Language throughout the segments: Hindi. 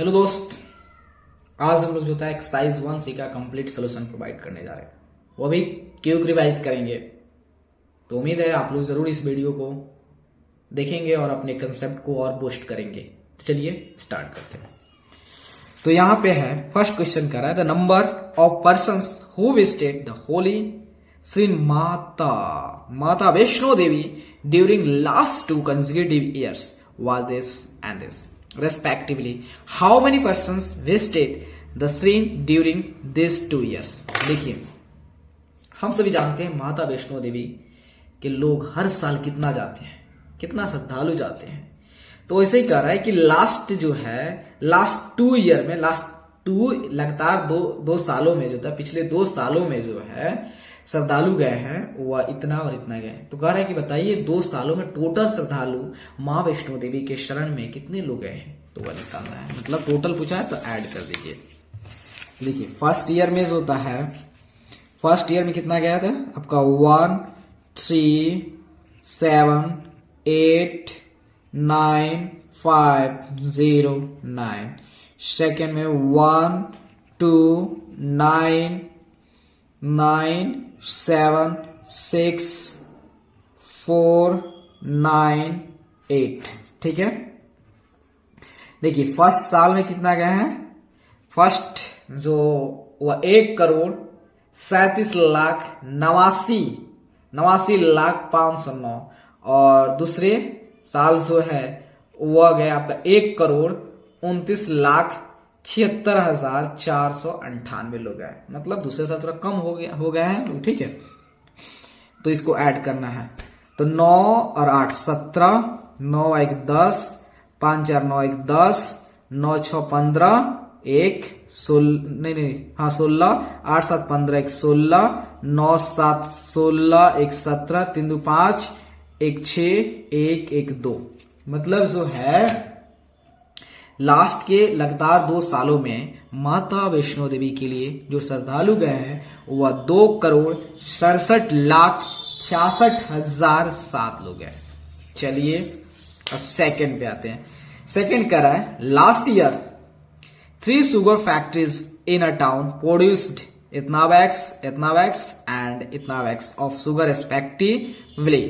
हेलो दोस्त, आज हम लोग जो था एक्सरसाइज 1C का कंप्लीट सोल्यूशन प्रोवाइड करने जा रहे हैं। वो भी क्विक रिवाइज करेंगे। तो उम्मीद है आप लोग जरूर इस वीडियो को देखेंगे और अपने कंसेप्ट को और बूस्ट करेंगे। तो चलिए स्टार्ट करते हैं। तो यहाँ पे है फर्स्ट क्वेश्चन कर रहा है the number of persons who visited the Holi Shri Mata Vaishno Devi during last 2 consecutive years was this and this respectively. How many persons visited the shrine during these 2 years? देखिए, हम सभी जानते हैं माता वैष्णो देवी के लोग हर साल कितना जाते हैं, कितना श्रद्धालु जाते हैं। तो ऐसे ही कह रहा है कि लास्ट जो है लास्ट 2 ईयर में, लास्ट 2 लगातार दो सालों में जो था, पिछले 2 सालों में जो है श्रद्धालु गए हैं वह इतना और इतना गए। तो कह रहा है कि बताइए 2 सालों में टोटल श्रद्धालु माँ वैष्णो देवी के शरण में कितने लोग गए हैं, तो वह निकालना है। मतलब टोटल पूछा है तो ऐड कर दीजिए। देखिए फर्स्ट ईयर में जो होता है, फर्स्ट ईयर में कितना गया था आपका 1 3 7 8 9 5 0 9। सेकेंड में 1 2 9 9 7 6 4 9 8। ठीक है, देखिए फर्स्ट साल में कितना गए हैं, फर्स्ट जो वह 1,37,89,509 और दूसरे साल जो है वह गया आपका 1,29,76,498 लोग गए। मतलब दूसरे साल थोड़ा कम हो गए हैं। ठीक है, तो इसको ऐड करना है। तो 9 और 8 17, 9 1 10, 5 4 9 1 10, 9 6 15, 1 16, 16, 8 7 15 1 16, 9 7 16, 1 17, 3 2 5, 1 6, 1 1 2। मतलब जो है लास्ट के लगातार 2 सालों में माता वैष्णो देवी के लिए जो श्रद्धालु गए हैं वह 2,67,66,007 लोग हैं। चलिए अब सेकंड पे आते हैं। सेकंड कह रहा है last year 3 sugar factories in a town produced Ethnavax and Ethnavax of sugar respectively.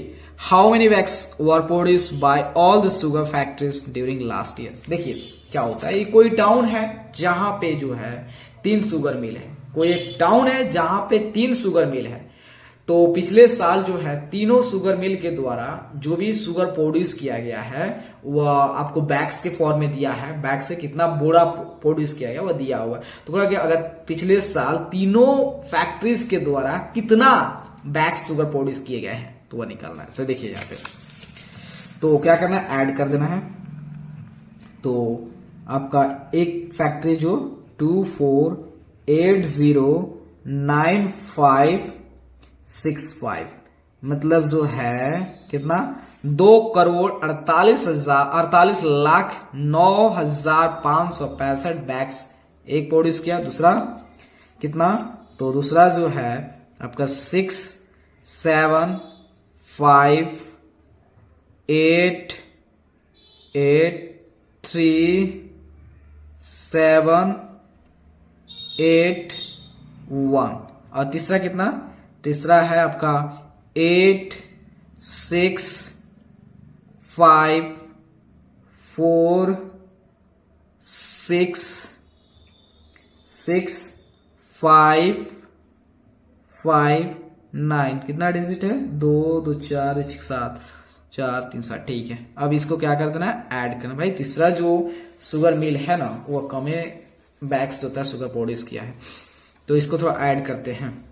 How many wax were produced by all the sugar factories during last year? देखिए क्या होता है, ये कोई टाउन है जहां पे जो है 3 शुगर मिल है। कोई एक टाउन है जहां पे 3 शुगर मिल है। तो पिछले साल जो है तीनों शुगर मिल के द्वारा जो भी शुगर प्रोड्यूस किया गया है वह आपको बैग्स के फॉर्म में दिया है। बैग से कितना बोरा प्रोड्यूस किया गया वह दिया हुआ है। तो अगर पिछले साल तीनों फैक्ट्रीज के द्वारा कितना बैग शुगर प्रोड्यूस किए गए हैं तो वह निकालना है। तो देखिए यहाँ पे तो क्या करना है, ऐड कर देना है। तो आपका एक फैक्ट्री जो 24809565, मतलब जो है कितना 2,48,09,565 बैग्स एक प्रोड्यूस किया। दूसरा कितना, तो दूसरा जो है आपका 6 7 5 8 8 3 7 8 1 और तीसरा कितना, तीसरा है आपका 8 6 5 4 6 6 5 5 9। कितना डिजिट है, 2 2 4 1 7 4 3 7। ठीक है, अब इसको क्या कर देना है, ऐड करना। भाई तीसरा जो शुगर मिल है ना वो कमे बैग्स होता है शुगर प्रोड्यूस किया है, तो इसको थोड़ा ऐड करते हैं।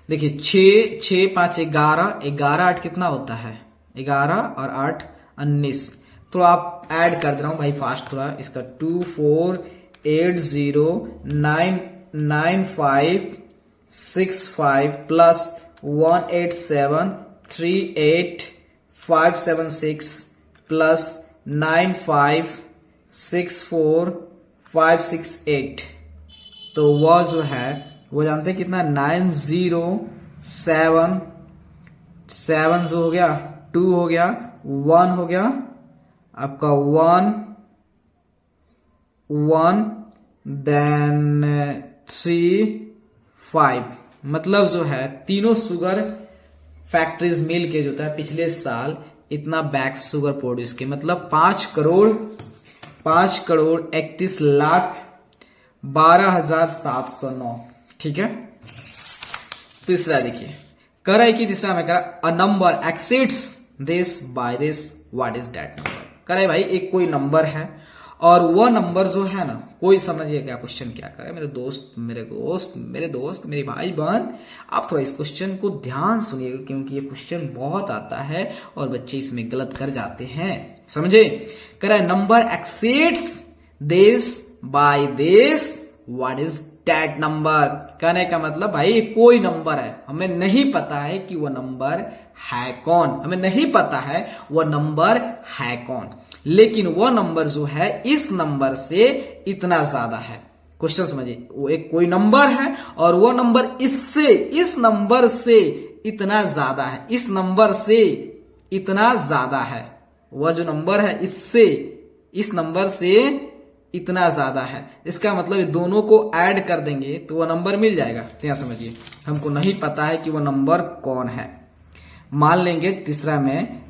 देखिए 6 6 5 11 11 8 कितना होता है, 11 और 8 19। तो आप ऐड कर दे रहा हूं भाई फास्ट थोड़ा। इसका 24809565 प्लस 1873856 प्लस 9564568। तो वह जो है वो जानते हैं कितना, 907 जो हो गया, 2 हो गया, 1 हो गया आपका 1 1 देन 3 5, मतलब जो है तीनों शुगर फैक्ट्रीज मिल के जो था पिछले साल इतना बैग शुगर प्रोड्यूस किए, मतलब 5,31,12,709। ठीक है। तीसरा देखिए, कह रहा है कि तीसरा में कह रहा a number exceeds this by this, what is that number. कह रहे भाई एक कोई नंबर है और वह नंबर जो है ना, कोई समझिए क्या क्वेश्चन क्या करे मेरे दोस्त, मेरे भाई बहन, आप थोड़ा इस क्वेश्चन को ध्यान सुनिएगा क्योंकि ये क्वेश्चन बहुत आता है और बच्चे इसमें गलत कर जाते हैं, समझे। कह रहा है number exceeds this by this, what is that number. कहने का मतलब भाई कोई नंबर है, हमें नहीं पता है कि वह नंबर है कौन, हमें नहीं पता है वह नंबर है कौन, लेकिन वह नंबर जो है इस नंबर से इतना ज्यादा है। क्वेश्चन समझिए, वो एक कोई नंबर है और वह नंबर इससे, इस नंबर से इतना ज्यादा है, इस नंबर से इतना ज्यादा है। वह जो नंबर है इससे, इस नंबर से इतना ज्यादा है, इसका मतलब ये दोनों को ऐड कर देंगे तो वह नंबर मिल जाएगा। तो यहां समझिए, हमको नहीं पता है कि वह नंबर कौन है। मान लेंगे तीसरा में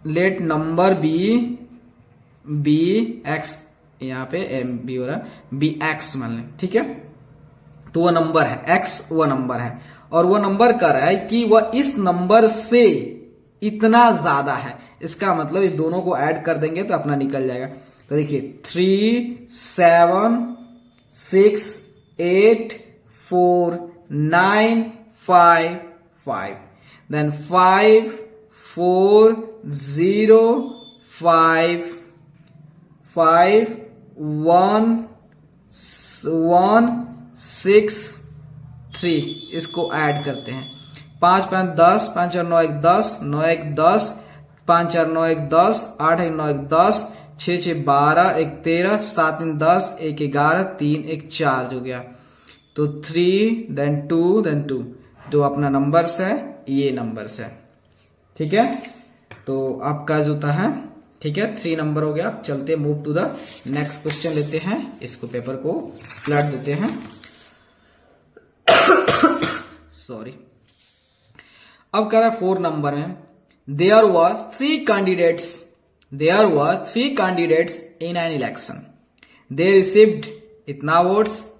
लेट नंबर बी एक्स, यहाँ पे बी हो रहा बी एक्स मान लें, ठीक है। तो वह नंबर है एक्स, वह नंबर है और वह नंबर कह रहा है कि वह इस नंबर से इतना ज्यादा है, इसका मतलब इस दोनों को ऐड कर देंगे तो अपना निकल जाएगा। तो देखिए 3 7 6 8 4 9 5 5, then 5 4 0 5 5 1 1 6 3, इसको ऐड करते हैं। 5 5 10, 5 और 9 1 10, 9 1 10, 5 4 9 1 10, 8 1 9 1 10, 6 6 12, 1 13, 7 3 10, 1 11, 3 1 4 हो गया। तो 3 देन 2 देन 2, जो अपना नंबर्स है ये नंबर्स है, ठीक है। तो आपका जो था है, ठीक है, 3 नंबर हो गया। चलते move to the next question लेते हैं, इसको पेपर को पलट देते हैं। सॉरी। अब कह रहा है 4 नंबर में there were 3 candidates in an election, they received इतना वोट्स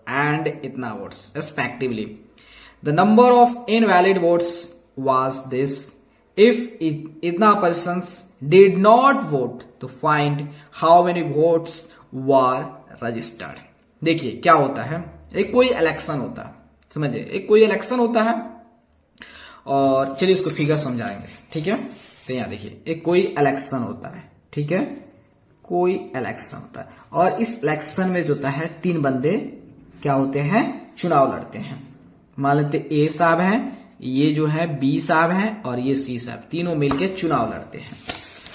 एंड इतना votes respectively. The number of invalid votes was this. If इतना persons did not vote to find how many votes were registered. देखिए क्या होता है, एक कोई इलेक्शन होता है, समझिए एक कोई इलेक्शन होता है और चलिए इसको फिगर समझाएंगे, ठीक है। तो यहाँ देखिए एक कोई इलेक्शन होता है, ठीक है, कोई इलेक्शन होता है और इस इलेक्शन में जो होता है 3 बंदे क्या होते हैं, चुनाव लड़ते हैं। मान लेते ए साहब हैं, ये जो है बी साहब हैं और ये सी साहब, तीनों मिलके चुनाव लड़ते हैं।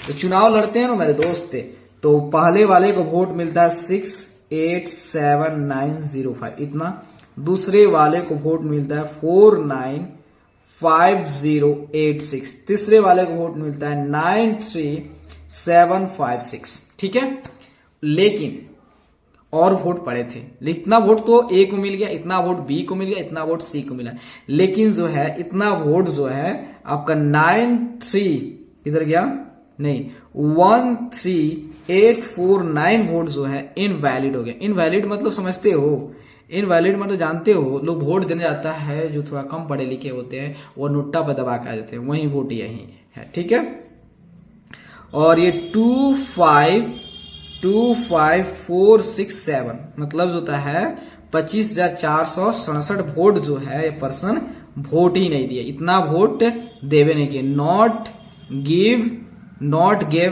तो चुनाव लड़ते हैं ना मेरे दोस्त, तो पहले वाले को वोट मिलता है 68790 इतना, दूसरे वाले को वोट मिलता है 495086, तीसरे वाले को वोट मिलता है 93756, ठीक है। लेकिन और वोट पड़े थे, इतना वोट तो ए को मिल गया, इतना वोट बी को मिल गया, इतना वोट सी को मिला, लेकिन जो है इतना वोट जो है आपका 93 इधर गया नहीं 13849 वोट जो है इनवैलिड हो गया। इनवैलिड मतलब समझते हो, इनवैलिड मतलब जानते हो, लोग वोट देने जाता है जो थोड़ा कम पढ़े लिखे होते हैं वो नोटा पर दबा के आ जाते हैं, वही वोट यही है, ठीक है। और ये 25467 मतलब जो होता है 25,467 वोट जो है ये पर्सन वोट ही नहीं दिया, इतना वोट देवे नहीं किए। नॉट गेव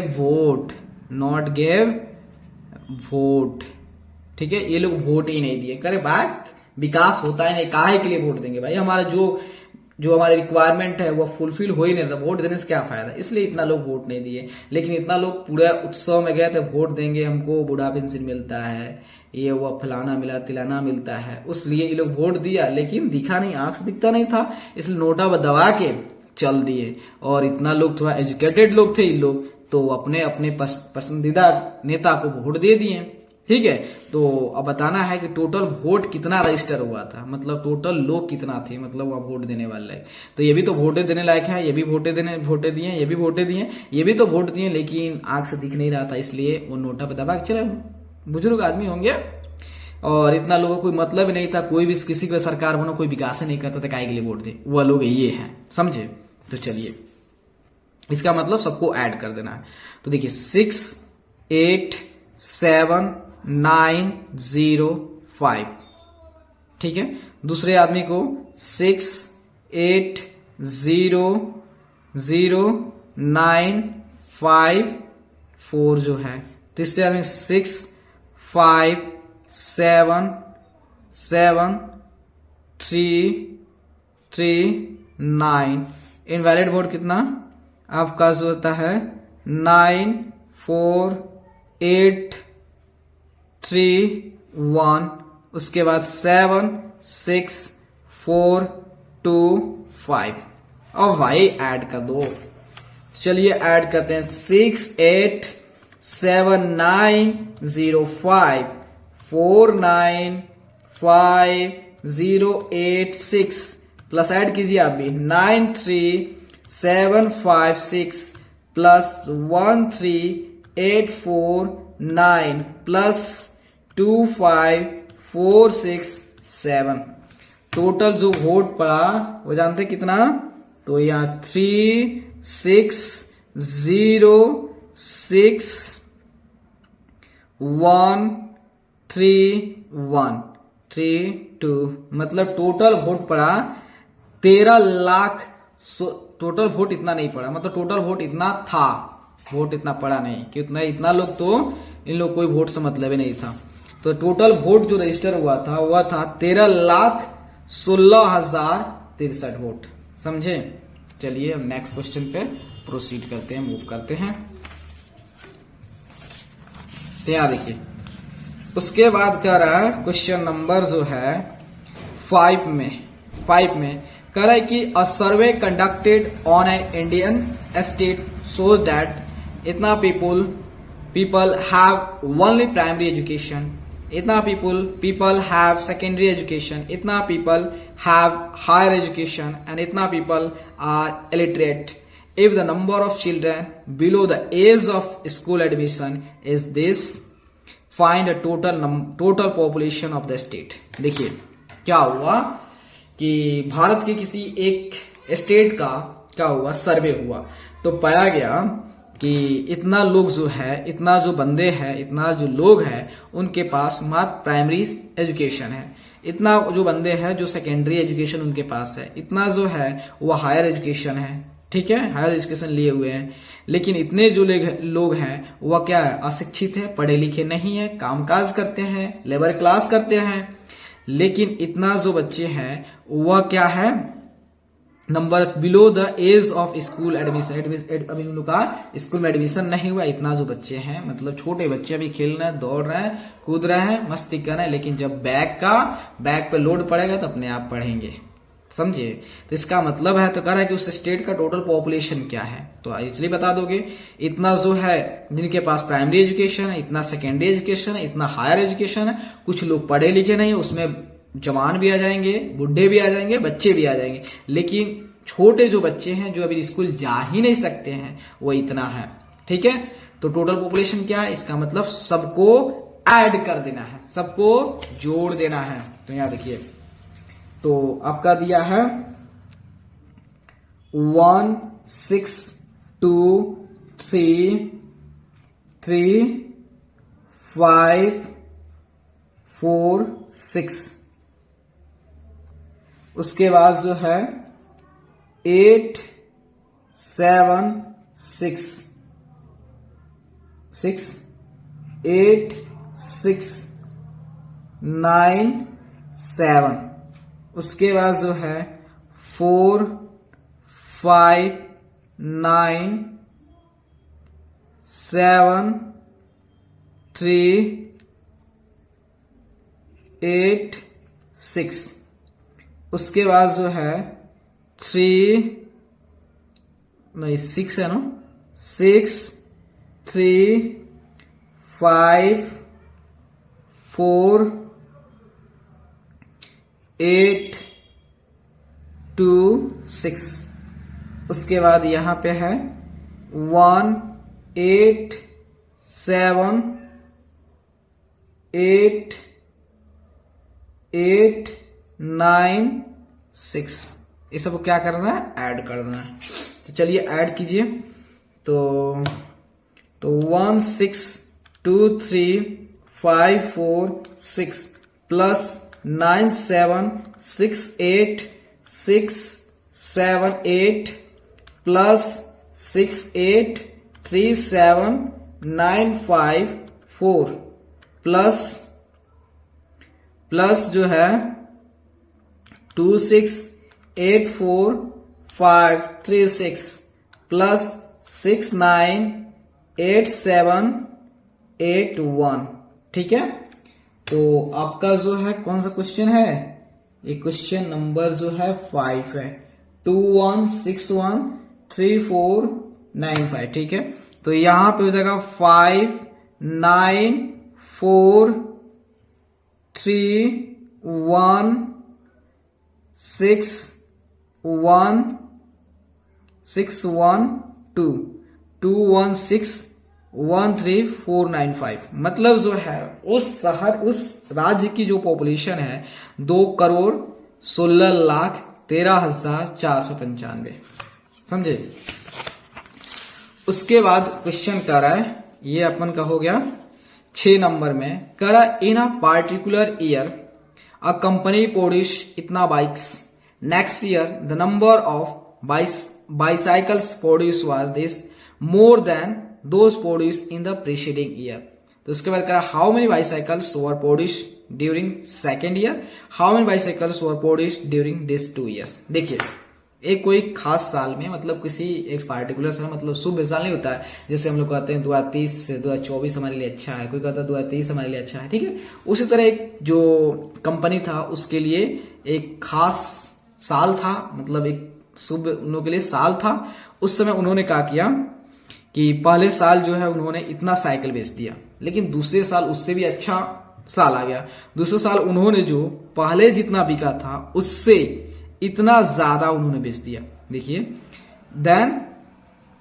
वोट, ठीक है, ये लोग वोट ही नहीं दिए। करे भाई विकास होता है नहीं, काहे के लिए वोट देंगे भाई, हमारा जो हमारे रिक्वायरमेंट है वो फुलफिल हो ही नहीं रहा, वोट देने से क्या फायदा, इसलिए इतना लोग वोट नहीं दिए। लेकिन इतना लोग पूरा उत्सव में गए थे, वोट देंगे हमको बूढ़ा पेंशन मिलता है, ये वो फलाना मिला तिलाना मिलता है, उसलिए ये लोग वोट दिया, लेकिन दिखा नहीं, आंख से दिखता नहीं था, इसलिए नोटा दबा के चल दिए। और इतना लोग थोड़ा एजुकेटेड लोग थे, ये लोग तो अपने अपने पसंदीदा नेता को वोट दे दिए। ठीक है, तो अब बताना है कि टोटल वोट कितना रजिस्टर हुआ था, मतलब टोटल लोग कितना थे, मतलब वह वोट देने वाले। तो ये भी तो वोटे देने लायक है, ये भी वोटे दिए, ये भी वोटे दिए, ये भी तो वोट दिए, लेकिन आंख से दिख नहीं रहा था, इसलिए वो नोटा पे दबा के चले। बुजुर्ग आदमी होंगे और इतना लोगों को कोई मतलब ही नहीं था, कोई भी किसी को सरकार बनो, कोई विकास नहीं करता था, काय के लिए वोट दे, वह लोग ये हैं, समझे। तो चलिए, इसका मतलब सबको ऐड कर देना है। तो देखिए 6 8 7 9 0 5, ठीक है। दूसरे आदमी को 6 8 0 0 9 5 4 जो है। तीसरे आदमी 6 5 7 7 3 3 9। इनवैलिड वोट कितना आपका जो होता है 9 4 8 3 1। उसके बाद 7 6 4 2 5। और भाई ऐड कर दो। चलिए ऐड करते हैं 6 8 7 9 0 5 4 9 5 0 8 6 प्लस ऐड कीजिए आप भी 9 3 7 5 6 प्लस 1 3 8 4 9 प्लस 2 5 4 6 7। टोटल जो वोट पड़ा वो जानते कितना? तो यहाँ 3 6 0 6 1 3 1 3 2, मतलब टोटल वोट पड़ा 13 लाख। टोटल वोट इतना नहीं पड़ा, मतलब टोटल वोट इतना था, वोट इतना पड़ा नहीं कि इतना लोग, तो इन लोग कोई वोट से मतलब ही नहीं था। तो टोटल वोट जो रजिस्टर हुआ था वह था 13,16,063 वोट, समझे। चलिए अब नेक्स्ट क्वेश्चन पे प्रोसीड करते हैं, मूव करते हैं। तो यहां देखिए, उसके बाद कह रहा है क्वेश्चन नंबर जो है 5 में कह रहा है कि a survey conducted on an Indian estate shows that इतना people have only primary education, इतना पीपल हैव सेकेंडरी एजुकेशन, इतना people have higher education and इतना people are illiterate. If the number of children below the age of school admission is this, find a total population of the state. देखिए क्या हुआ कि भारत के किसी एक स्टेट का क्या हुआ, सर्वे हुआ, तो पाया गया कि इतना लोग जो है, इतना जो बंदे हैं, इतना जो लोग हैं, उनके पास मात्र प्राइमरी एजुकेशन है, इतना जो बंदे हैं जो सेकेंडरी एजुकेशन उनके पास है, इतना जो है वो हायर एजुकेशन है, ठीक है, हायर एजुकेशन लिए हुए हैं। लेकिन इतने जो लोग हैं वह क्या है, अशिक्षित है, पढ़े लिखे नहीं है, कामकाज करते हैं, लेबर क्लास करते हैं। लेकिन इतना जो बच्चे हैं वह क्या है, number below the age of school admission, अभी उन लोग का स्कूल में एडमिशन नहीं हुआ। इतना जो बच्चे हैं, मतलब छोटे बच्चे अभी खेल रहे हैं, दौड़ रहे हैं, कूद रहे हैं, मस्ती कर रहे हैं, लेकिन जब बैग पे लोड पड़ेगा तो अपने आप पढ़ेंगे, समझे। तो इसका मतलब है, तो कह रहा है कि उस स्टेट का टोटल पॉपुलेशन क्या है, तो इसलिए बता दोगे इतना जो है जिनके पास प्राइमरी एजुकेशन है, इतना सेकेंडरी एजुकेशन है, इतना हायर एजुकेशन है। कुछ लोग पढ़े लिखे नहीं, उसमें जवान भी आ जाएंगे, बुढ़े भी आ जाएंगे, बच्चे भी आ जाएंगे, लेकिन छोटे जो बच्चे हैं जो अभी स्कूल जा ही नहीं सकते हैं वो इतना है, ठीक है। तो टोटल पॉपुलेशन क्या है, इसका मतलब सबको ऐड कर देना है, सबको जोड़ देना है। तो यहां देखिए, तो आपका दिया है 1 6 2 3 3 5 4 6। उसके बाद जो है 8 7 6 6 8 6 9 7। उसके बाद जो है 4 5 9 7 3 8 6। उसके बाद जो है 3 नहीं 6 है ना, 6 3 5 4 8 2 6। उसके बाद यहां पे है 1 8 7 8 8 9 6। ये सब क्या करना है, ऐड करना है। तो चलिए ऐड कीजिए। तो 1 6 2 3 5 4 6 प्लस 9 7 6 8 6 7 8 प्लस 6 8 3 7 9 5 4 प्लस जो है 2 6 8 4 5 3 6 प्लस 6 9 8 7 8 1। ठीक है, तो आपका जो है कौन सा क्वेश्चन है, ये क्वेश्चन नंबर जो है 5 है। 2 1 6 1 3 4 9 5। ठीक है, तो यहां पे हो जाएगा 5 9 4 3 1 6 1 6 1 2 2 1 6 1 3 4 9 5। मतलब जो है उस शहर, उस राज्य की जो पॉपुलेशन है 2,16,13,495। समझे। उसके बाद क्वेश्चन कर रहा है, ये अपन का हो गया 6 नंबर में। कर रहा in a particular year a company produce इतना bikes, next year the number of bicycles produced was this more than those produced in the preceding year। तो उसके बाद करा how many bicycles were produced during second year, how many bicycles were produced during this 2 years। देखिए एक कोई खास साल में, मतलब किसी एक पार्टिकुलर साल, मतलब शुभ साल नहीं होता है। जैसे हम लोग कहते हैं 2030 से 2024 हमारे लिए अच्छा है, कोई कहता है 2023 हमारे लिए अच्छा है। ठीक है, उसी तरह एक जो कंपनी था उसके लिए एक खास साल था, मतलब एक शुभ उन लोगों के लिए साल था। उस समय उन्होंने क्या किया कि पहले साल जो है उन्होंने इतना साइकिल बेच दिया, लेकिन दूसरे साल उससे भी अच्छा साल आ गया। दूसरे साल उन्होंने जो पहले जितना बिका था उससे इतना ज्यादा उन्होंने बेच दिया। देखिए, देन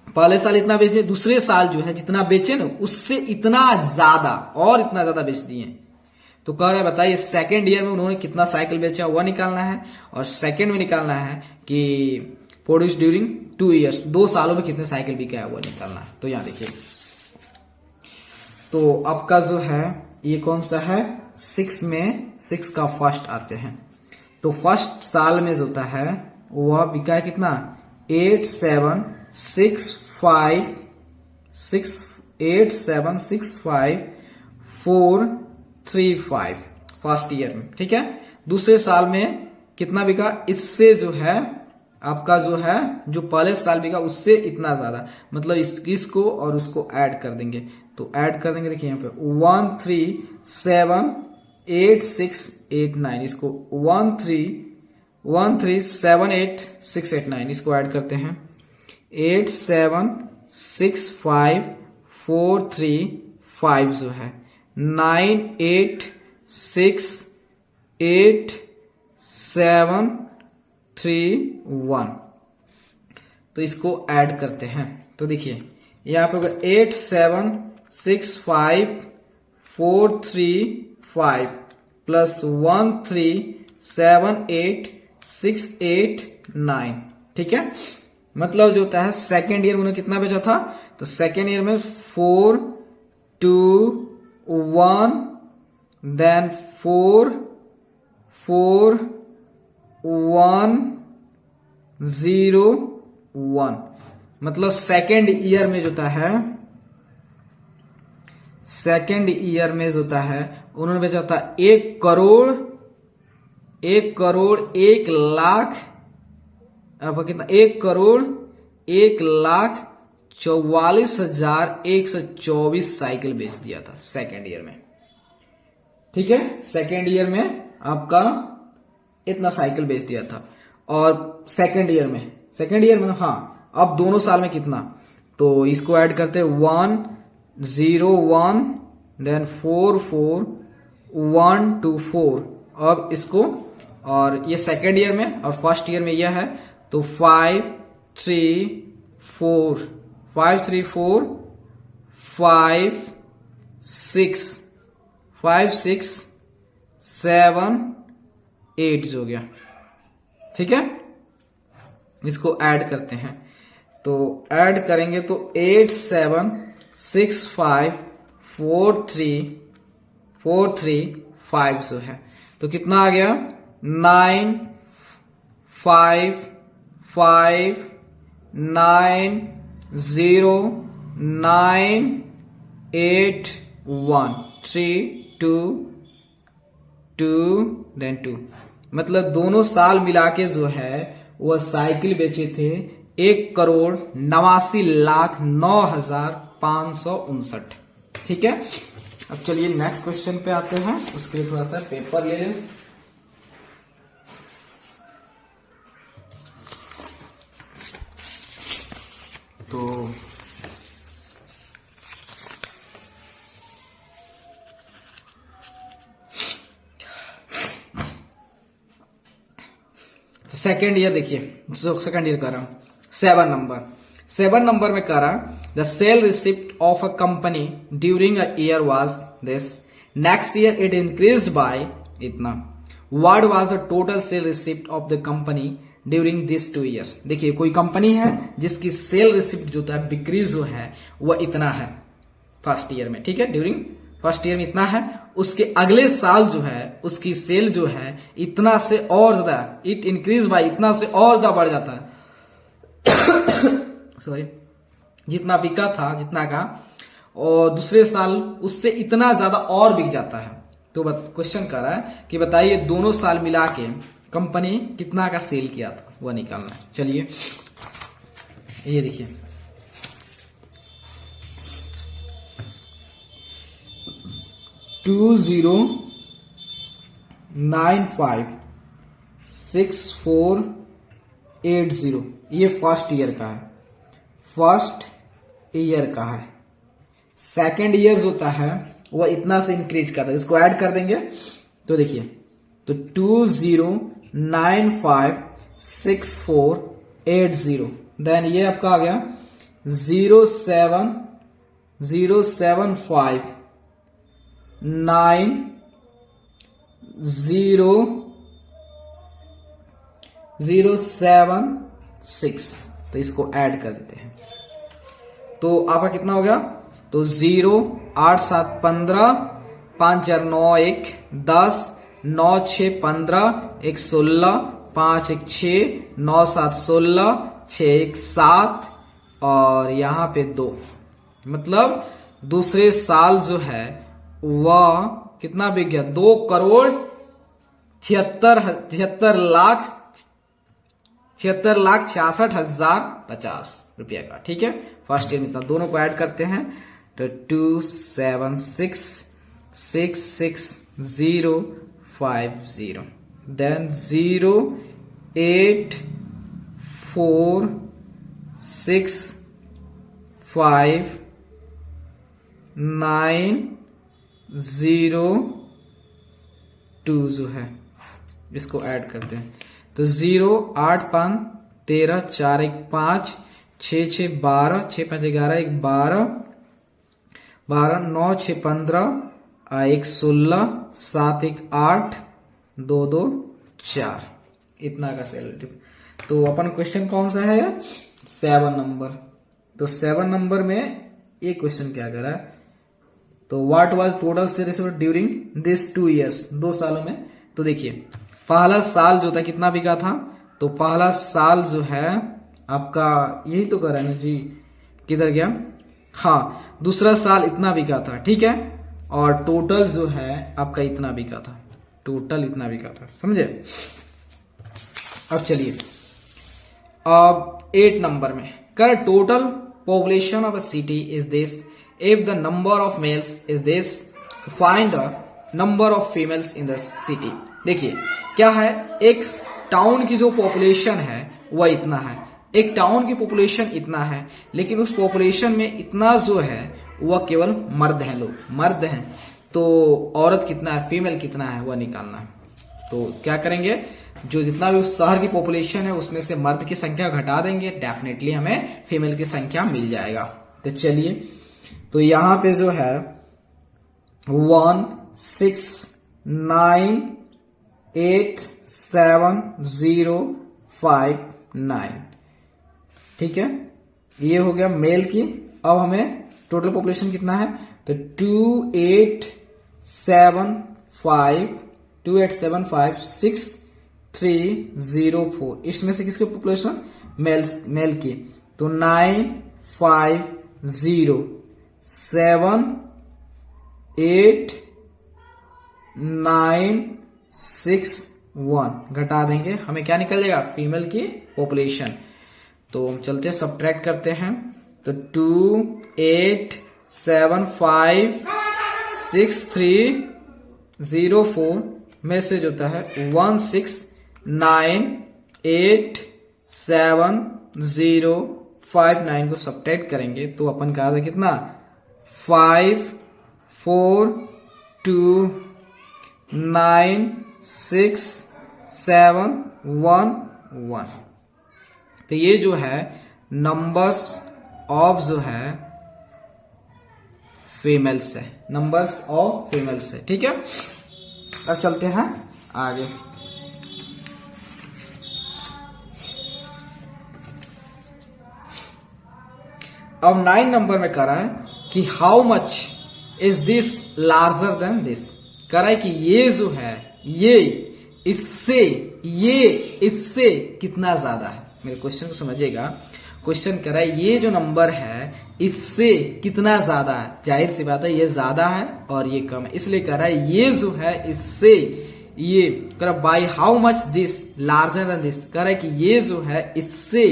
पहले साल इतना बेच दिया, दूसरे साल जो है जितना बेचे ना उससे इतना ज्यादा और इतना ज्यादा बेच दिए। तो कह रहा है बताइए सेकेंड ईयर में उन्होंने कितना साइकिल बेचा वह निकालना है, और सेकेंड में निकालना है कि प्रोड्यूस ड्यूरिंग 2 years, 2 सालों में कितने साइकिल बिका है वह निकालना है। तो यहां देखिए, तो आपका जो है ये कौन सा है, 6 में 6 का फर्स्ट आते हैं। तो फर्स्ट साल में जो होता है वह बिका है कितना, 8 7 6 5 6 8 7 6 5 4 3 5 फर्स्ट ईयर में। ठीक है, दूसरे साल में कितना बिका, इससे जो है आपका जो है जो पहले साल बिका उससे इतना ज्यादा, मतलब इसको और उसको ऐड कर देंगे। तो ऐड कर देंगे, देखिए यहाँ पे 1 3 7 8 6 8 9, इसको 1 3 7 8 6 8 9, इसको ऐड करते हैं। 8 7 6 5 4 3 5 जो है 9 8 6 8 7 3 1। तो इसको ऐड करते हैं। तो देखिए यहाँ पे 8 7 6 5 4 3 5 प्लस 1 3 7 8 6 8 9। ठीक है, मतलब जो होता है सेकेंड ईयर में कितना बेचा था, तो सेकेंड ईयर में 4 2 1 देन 4 4 1 0 1। मतलब सेकेंड ईयर में जो होता है, सेकेंड ईयर में जो होता है उन्होंने बेचा था 1 करोड़ 1 लाख, अब कितना, 1,44,124 साइकिल बेच दिया था सेकेंड ईयर में। ठीक है, सेकेंड ईयर में आपका इतना साइकिल बेच दिया था। और सेकेंड ईयर में हाँ, अब दोनों साल में कितना, तो इसको ऐड करते हैं 1 0 1 देन 4 4 1 2 4। अब इसको, और ये सेकेंड ईयर में और फर्स्ट ईयर में यह है, तो 5 3 4 5 3 4 5 6 5 6 7 8 हो गया। ठीक है, इसको ऐड करते हैं, तो ऐड करेंगे तो 8 7 6 5 4 3 5 जो है, तो कितना आ गया 9 5 5 9 0 9 8 1 3 2 2 देन 2। मतलब दोनों साल मिला के जो है वह साइकिल बेचे थे 1,89,09,559। ठीक है, अब चलिए नेक्स्ट क्वेश्चन पे आते हैं, उसके लिए थोड़ा सा पेपर ले लें। तो सेकेंड ईयर देखिए, जो सेकेंड ईयर कर रहा हूं, 7 नंबर में कर रहा, the sale receipt of a company during a year was this, next year it increased by इतना, what was the total sale receipt of the company during this 2 years। देखिए कोई कंपनी है जिसकी सेल रिसिप्ट जो है बिक्री जो है वह इतना है फर्स्ट ईयर में। ठीक है, ड्यूरिंग फर्स्ट ईयर में इतना है, उसके अगले साल जो है उसकी सेल जो है इतना से और ज्यादा, इट इंक्रीज बाय इतना से और ज्यादा बढ़ जाता है सॉरी, जितना बिका था जितना का, और दूसरे साल उससे इतना ज्यादा और बिक जाता है। तो क्वेश्चन कर रहा है कि बताइए दोनों साल मिला के कंपनी कितना का सेल किया था, वह निकालना है। चलिए ये देखिए, टू 20956480, ये फर्स्ट ईयर का है, फर्स्ट ईयर का है। सेकेंड ईयर होता है वह इतना से इंक्रीज करता है, इसको ऐड कर देंगे तो देखिए, तो 20956480, देन ये आपका आ गया 07075 90076, तो इसको ऐड कर देते हैं, तो आपका कितना हो गया, तो 0 8 7 15 5 4 9 1 10 9 6 15 1 16 5 1 6 9 7 16 6 1 7 और यहाँ पे 2, मतलब दूसरे साल जो है वह कितना बिक गया, 2,76,66,50 रुपया का। ठीक है, फर्स्ट ईयर में इतना, दोनों को ऐड करते हैं तो 276,66,050, देन 0,84,6,5,9,0,2 जो है, इसको ऐड करते हैं तो 0 8 5 13 4 1 5 6 6 12 6 5 11 1 12 12 9 6 15 1 16 7 1 8 2 2 4, इतना का सेल रिसिप्ट। तो अपन क्वेश्चन कौन सा है, 7 नंबर। तो 7 नंबर में ये क्वेश्चन क्या कर रहा है, तो what was total sale receipt during this 2 years, 2 सालों में। तो देखिए पहला साल जो था कितना बिका था, तो पहला साल जो है आपका यही तो कर रहा है ना जी, किधर गया, हाँ दूसरा साल इतना बिका था। ठीक है, और टोटल जो है आपका इतना बिका था, टोटल इतना बिका था, समझे। अब चलिए अब 8 नंबर में कर, total population of a city is this if the number of males is this, find the number of females in the city. देखिए क्या है, एक टाउन की जो पॉपुलेशन है वह इतना है, एक टाउन की पॉपुलेशन इतना है, लेकिन उस पॉपुलेशन में इतना जो है वह केवल मर्द हैं, लोग मर्द हैं, तो औरत कितना है, फीमेल कितना है, वह निकालना है। तो क्या करेंगे, जो जितना भी उस शहर की पॉपुलेशन है उसमें से मर्द की संख्या घटा देंगे, डेफिनेटली हमें फीमेल की संख्या मिल जाएगा। तो चलिए, तो यहां पे जो है 1698705 ठीक है, ये हो गया मेल की। अब हमें टोटल पॉपुलेशन कितना है, तो 28756 इसमें से किसकी पॉपुलेशन, मेल की, तो 9507891 घटा देंगे, हमें क्या निकल जाएगा, फीमेल की पॉपुलेशन। तो हम चलते हैं, सब्ट्रैक्ट करते हैं, तो 28756 में से जो होता है 1698705 को सब्ट्रैक्ट करेंगे तो अपन का आएगा कितना, 54296711। तो ये जो है नंबर्स ऑफ जो है फीमेल्स है, नंबर्स ऑफ फीमेल्स है, ठीक है। अब चलते हैं आगे। अब 9 नंबर में कह रहा है कि how much is this larger than this, कह रहा है कि ये जो है ये इससे कितना ज्यादा है। मेरे क्वेश्चन को समझिएगा, क्वेश्चन कह रहा है ये जो नंबर है इससे कितना ज्यादा है, जाहिर सी बात है ये ज्यादा है और ये कम है, इसलिए कह रहा है ये जो है इससे, ये कह रहा by how much this larger than this, कह रहा है कि ये जो है इससे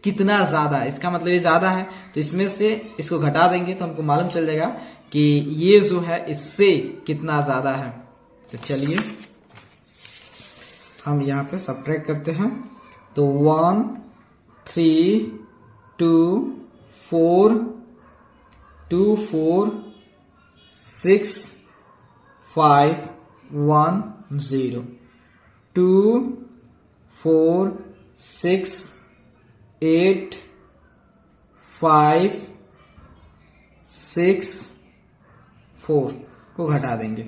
कितना ज्यादा है, इसका मतलब ये ज्यादा है, तो इसमें से इसको घटा देंगे तो हमको मालूम चल जाएगा कि ये जो है इससे कितना ज्यादा है। तो चलिए हम यहाँ पे सब्ट्रैक्ट करते हैं, तो 1 3 2 4 2 4 6 5 1 0 2 4 6 8 5 6 4 को घटा देंगे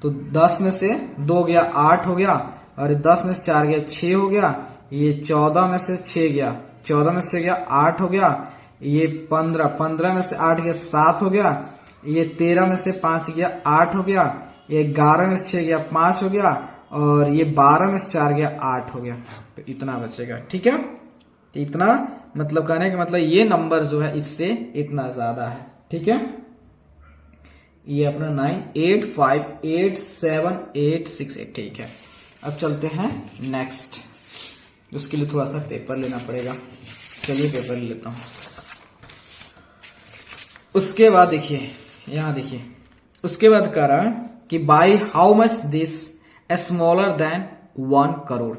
तो 10 में से 2 गया 8 हो गया, और 10 में से 4 गया 6 हो गया, ये 14 में से 6 गया, 14 में से गया 8 हो गया, ये 15 में से 8 गया 7 हो गया, ये 13 में से 5 गया 8 हो गया, ये 11 में से 6 गया 5 हो गया, और ये 12 में से 4 गया 8 हो गया, तो इतना बचेगा। ठीक है, तो इतना मतलब कहने का मतलब ये नंबर जो है इससे इतना ज्यादा है। ठीक है, ये अपना 9858786 ठीक है। अब चलते हैं नेक्स्ट, उसके लिए थोड़ा सा पेपर लेना पड़ेगा। चलिए पेपर ले लेता हूं। उसके बाद देखिए, यहां देखिए, उसके बाद कह रहा है कि by how much this smaller than 1 crore.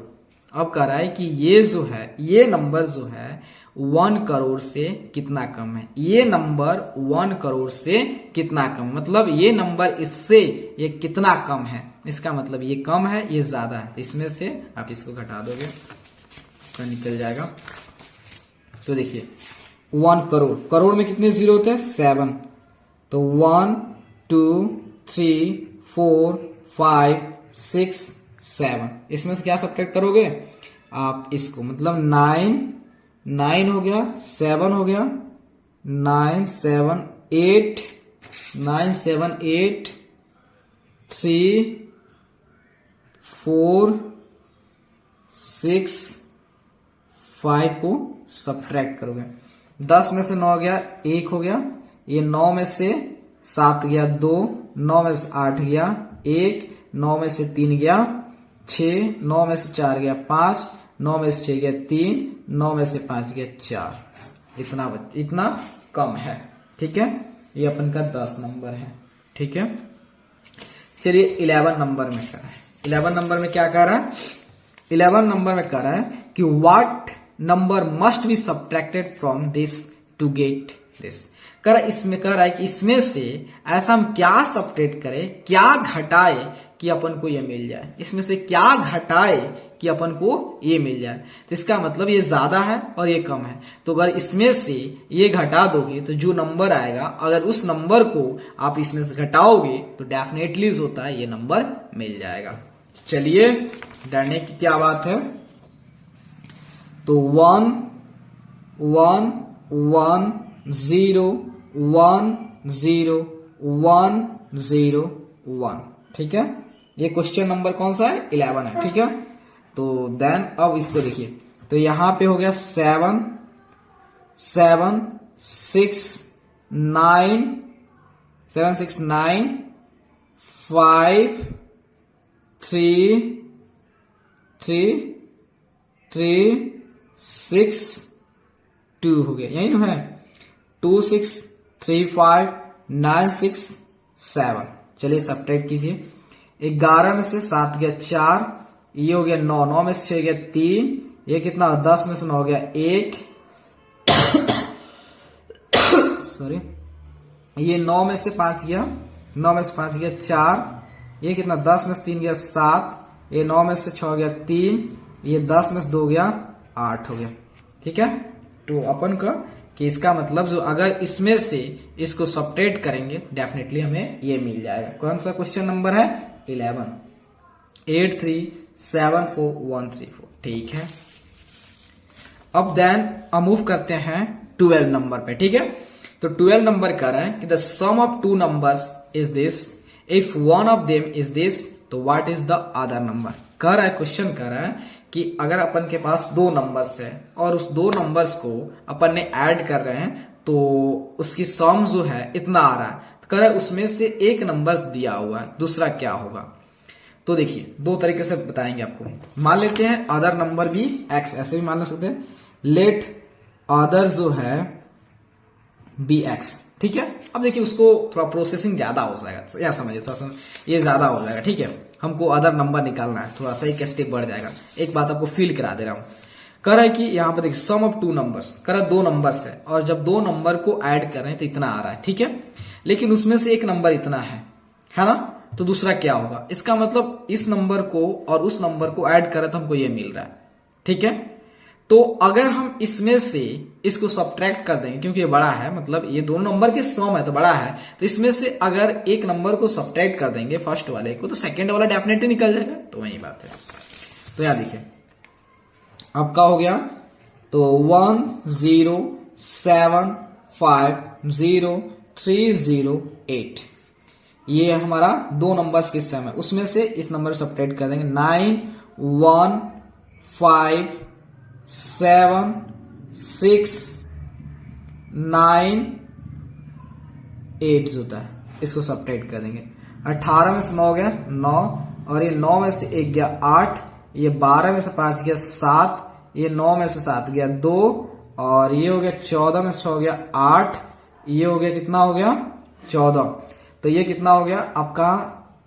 अब कह रहा है कि ये जो है, ये नंबर जो है 1 करोड़ से कितना कम है, ये नंबर 1 करोड़ से कितना कम, मतलब ये नंबर इससे ये कितना कम है, इसका मतलब ये कम है ये ज्यादा है, इसमें से आप इसको घटा दोगे तो निकल जाएगा। तो देखिए 1 करोड़, करोड़ में कितने जीरो होते हैं 7, तो 1 2 3 4 5 6 7, इसमें से क्या सब्ट्रैक्ट करोगे आप इसको, मतलब 9 हो गया, 7 हो गया, 9 7 8 3 4 6 5 को सब्ट्रैक्ट करोगे। 10 में से 9 गया 1 हो गया, ये 9 में से 7 गया 2, 9 में से 8 गया 1, 9 में से 3 गया 6, 9 में से 4 गया 5, 9 में से 6 गया 3, 9 में से 5 गया 4, इतना कम है। ठीक है, ये अपन का 10 नंबर है। ठीक है, चलिए 11 नंबर में कर रहा है। 11 नंबर में क्या कह रहा है, 11 नंबर में कह रहा है कि what number must be subtracted from this to get this. इसमें कह रहा है कि इसमें से ऐसा हम क्या सब्ट्रैक्ट करें, क्या घटाए कि अपन को ये मिल जाए, इसमें से क्या घटाए कि अपन को ये मिल जाए। तो इसका मतलब ये ज्यादा है और ये कम है, तो अगर इसमें से ये घटा दोगे तो जो नंबर आएगा, अगर उस नंबर को आप इसमें से घटाओगे तो डेफिनेटली जो होता है ये नंबर मिल जाएगा। चलिए डरने की क्या बात है। तो 1 1 1 0 1 0 1 0 1, ठीक है। ये क्वेश्चन नंबर कौन सा है, 11 है, ठीक है। तो देन अब इसको देखिए, तो यहां पे हो गया 7 7 6 9 7 6 9 5 3 3 3 6 2 हो गया, यही ना है। 2 6 3 5 9 6 7। चलिए सब्ट्रैक्ट कीजिए। 11 में से 7 गया 4, ये हो गया 9, 9 में से 6 गया 3, ये कितना, 10 में से 9 हो गया 1 सॉरी, ये 9 में से 5 गया, 9 में से 5 गया 4, ये कितना, 10 में से 3 गया 7, ये 9 में से 6 गया 3, ये 10 में से 2 गया 8 हो गया, ठीक है। तो अपन का कि इसका मतलब जो अगर इसमें से इसको सब्ट्रैक्ट करेंगे डेफिनेटली हमें ये मिल जाएगा। कौन सा क्वेश्चन नंबर है, 11 8 3 7 4 1 3 4, ठीक है। अब देन मूव करते हैं 12 नंबर पे, ठीक है। तो 12 नंबर कह रहा है कि the sum of two numbers is this, if one of them is this तो what is the other number. कह रहा है, क्वेश्चन कह रहा है कि अगर अपन के पास दो नंबर्स है और उस दो नंबर्स को अपन ने ऐड कर रहे हैं तो उसकी सम जो है इतना आ रहा है, तो कह रहा है उसमें से एक नंबर दिया हुआ है, दूसरा क्या होगा। तो देखिए दो तरीके से बताएंगे आपको। मान लेते हैं अदर नंबर भी एक्स, ऐसे भी मान ले सकते हैं। लेट अदर जो है बी एक्स, ठीक है। अब देखिए उसको थोड़ा प्रोसेसिंग ज्यादा हो जाएगा, या समझिए थोड़ा सा ये ज्यादा हो जाएगा, ठीक है। हमको अदर नंबर निकालना है, थोड़ा सा एक स्टेप बढ़ जाएगा। एक बात आपको फील करा दे रहा हूं, कह रहा है कि यहाँ पर देखिए सम ऑफ टू नंबर्स, कह रहा है दो नंबर्स है और जब दो नंबर को ऐड कर रहे हैं तो इतना आ रहा है, ठीक है। लेकिन उसमें से एक नंबर इतना है ना, तो दूसरा क्या होगा। इसका मतलब इस नंबर को और उस नंबर को ऐड करें तो हमको ये मिल रहा है, ठीक है। तो अगर हम इसमें से इसको सब्ट्रैक्ट कर देंगे, क्योंकि ये बड़ा है, मतलब ये दोनों नंबर के सम है तो बड़ा है, तो इसमें से अगर एक नंबर को सब्ट्रैक्ट कर देंगे फर्स्ट वाले को तो सेकंड वाला डेफिनेटली निकल जाएगा। तो वही बात है। तो यहां देखिए आपका हो गया, तो 1 0 7 5 0 3 0 8, ये हमारा दो नंबर्स के सम है। उसमें से इस नंबर को सब्ट्रैक्ट कर देंगे, 9 1 5 7 6 9 8 होता है, इसको सब्ट्रैक्ट कर देंगे। 18 में से 9 गया 9, और ये 9 में से 1 गया 8, ये 12 में से 5 गया 7, ये 9 में से 7 गया 2, और ये हो गया 14 में से 6 गया 8, ये हो गया कितना हो गया 14, तो ये कितना हो गया आपका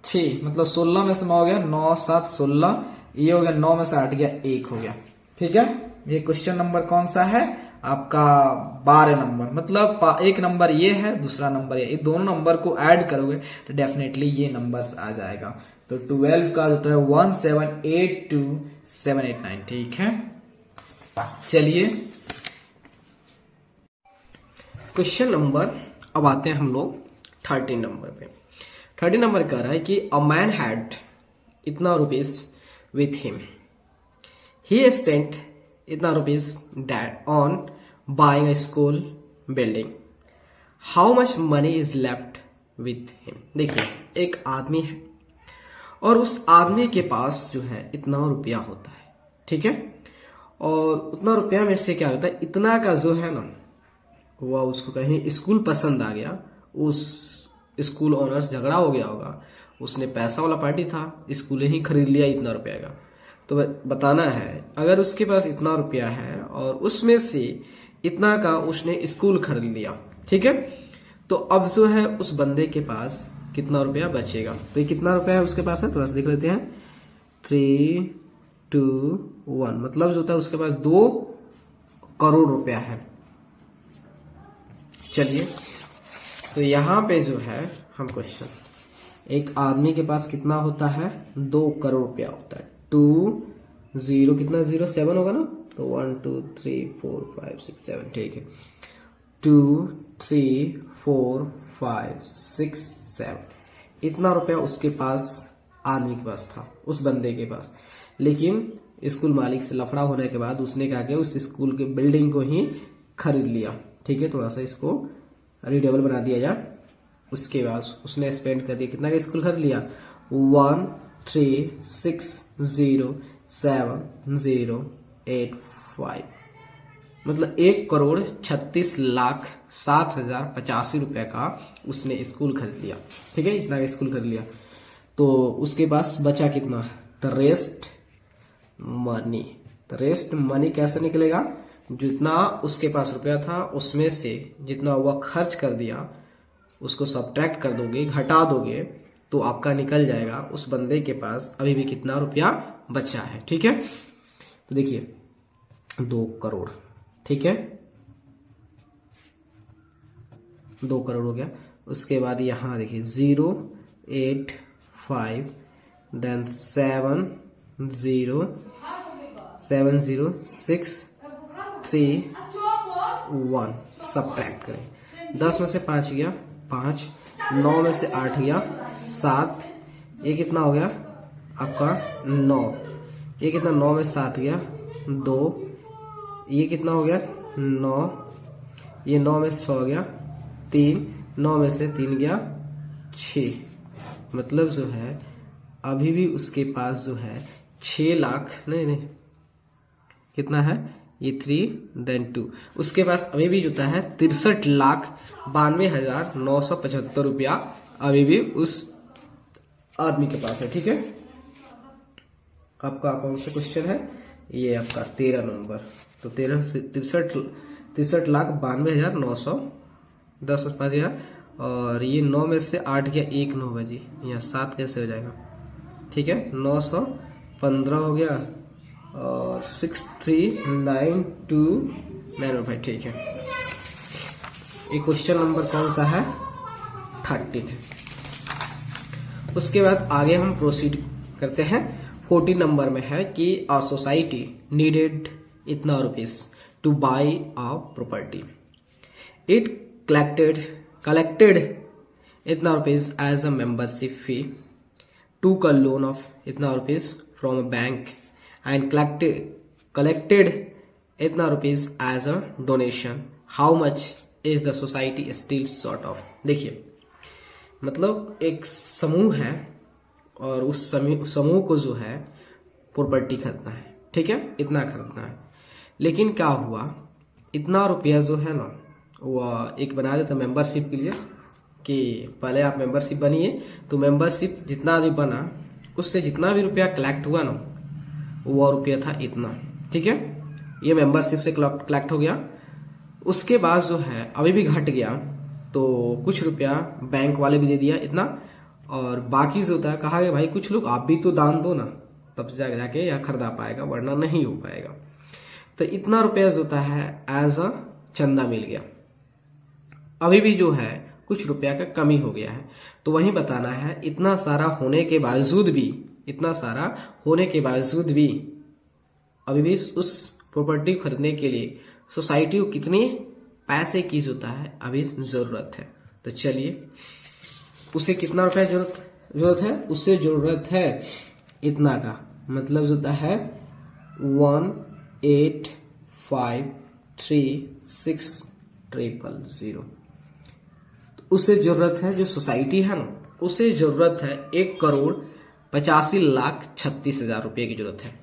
6, मतलब 16 में से 9 गया 9 7 16, ये हो गया 9 में से 8 गया 1 हो गया, ठीक है। ये क्वेश्चन नंबर कौन सा है आपका 12 नंबर, मतलब एक नंबर ये है दूसरा नंबर ये दोनों नंबर को ऐड करोगे तो डेफिनेटली ये नंबर्स आ जाएगा। तो 12 का जो है 1782789, ठीक है। चलिए क्वेश्चन नंबर, अब आते हैं हम लोग 13 नंबर पे। 13 नंबर कह रहा है कि अ मैन हैड इतना rupees with him, he spent इतना rupees that on buying a school building, how much money is left with him. देखिए एक आदमी है और उस आदमी के पास जो है इतना रुपया होता है, ठीक है। और उतना रुपया में से क्या होता है, इतना का जो है ना वह उसको कहीं स्कूल पसंद आ गया, उस स्कूल ओनर से झगड़ा हो गया होगा, उसने पैसा वाला पार्टी था, स्कूल ही खरीद लिया इतना रुपया का। तो बताना है अगर उसके पास इतना रुपया है और उसमें से इतना का उसने स्कूल खरीद लिया, ठीक है। तो अब जो है उस बंदे के पास कितना रुपया बचेगा। तो ये कितना रुपया है उसके पास है, थोड़ा सा देख लेते हैं। 3 2 1, मतलब जो होता है उसके पास 2 करोड़ रुपया है। चलिए, तो यहाँ पे जो है हम क्वेश्चन, एक आदमी के पास कितना होता है, 2 करोड़ रुपया होता है। 2 0 कितना 0 7 होगा ना, तो 1 2 3 4 5 6 7, ठीक है। 2 3 4 5 6 7 इतना रुपया उसके पास, आदमी के पास था, उस बंदे के पास। लेकिन स्कूल मालिक से लफड़ा होने के बाद उसने क्या किया, उस स्कूल के बिल्डिंग को ही खरीद लिया। ठीक है, थोड़ा सा इसको रीडेबल बना दिया जाए। उसके बाद उसने स्पेंड कर दिया, कितना का स्कूल खरीद लिया, 1 3 6 0 7 0 8 5, मतलब 1,36,07,085 रुपए का उसने स्कूल खरीद लिया। ठीक है, इतना का स्कूल खरीद लिया। तो उसके पास बचा कितना, the rest money. The rest money कैसे निकलेगा, जितना उसके पास रुपया था उसमें से जितना हुआ खर्च कर दिया उसको सब्ट्रैक्ट कर दोगे, घटा दोगे, तो आपका निकल जाएगा उस बंदे के पास अभी भी कितना रुपया बचा है। ठीक है, तो देखिए 2 करोड़, ठीक है, 2 करोड़ हो गया। उसके बाद यहां देखिए 0 8 5 देन 7 0 7 0 6 3 1, सब्ट्रैक्ट करें। 10 में से 5 गया 5, 9 में से 8 गया 7, ये कितना हो गया आपका 9, ये कितना 9 में 7 गया 2, ये कितना हो गया 9, ये 9 में से 6 गया 3, 9 में से 3 गया 6, मतलब जो है अभी भी उसके पास जो है 6 लाख, नहीं कितना है ये 3 देन 2, उसके पास अभी भी जुटा है 63,92,975 रुपया अभी भी उस आदमी के पास है। ठीक है, आपका कौन सा क्वेश्चन है, ये आपका 13 नंबर। तो 63,92,910 में 5 गया, और ये 9 में से 8 गया 1 9 बजी, यहाँ 7 कैसे हो जाएगा। ठीक है, 915 हो गया और 6392915, ठीक है। ये क्वेश्चन नंबर कौन सा है, 13 है। उसके बाद आगे हम प्रोसीड करते हैं। 14 नंबर में है कि अ सोसाइटी नीडेड इतना rupees to buy a property, it collected इतना rupees as a membership fee, took a loan of इतना rupees from a bank and collected इतना rupees as a donation. How much is the society still short of? देखिए, मतलब एक समूह है और उस समूह को जो है प्रॉपर्टी खरीदना है। ठीक है, इतना खरीदना है, लेकिन क्या हुआ, इतना रुपया जो है ना वो एक बना देता मेंबरशिप के लिए कि पहले आप मेंबरशिप बनिए, तो मेंबरशिप जितना भी बना उससे जितना भी रुपया कलेक्ट हुआ ना वो रुपया था इतना। ठीक है, ये मेंबरशिप से कलेक्ट हो गया। उसके बाद जो है अभी भी घट गया, तो कुछ रुपया बैंक वाले भी दे दिया इतना, और बाकी जो होता है कहा गया भाई कुछ लोग आप भी तो दान दो ना, तब से जाके यह खरीदा पाएगा, वरना नहीं हो पाएगा। तो इतना रुपया जो होता है एज अ चंदा मिल गया। अभी भी जो है कुछ रुपया का कमी हो गया है, तो वही बताना है इतना सारा होने के बावजूद भी अभी भी उस प्रॉपर्टी खरीदने के लिए सोसाइटी को कितने पैसे की होता है अभी जरूरत है। तो चलिए, उसे कितना रुपया जरूरत है, उससे जरूरत है इतना का, मतलब होता है 1,853,600। उसे जरूरत है, जो सोसाइटी है ना उसे जरूरत है 1,85,36,000 रुपये की जरूरत है।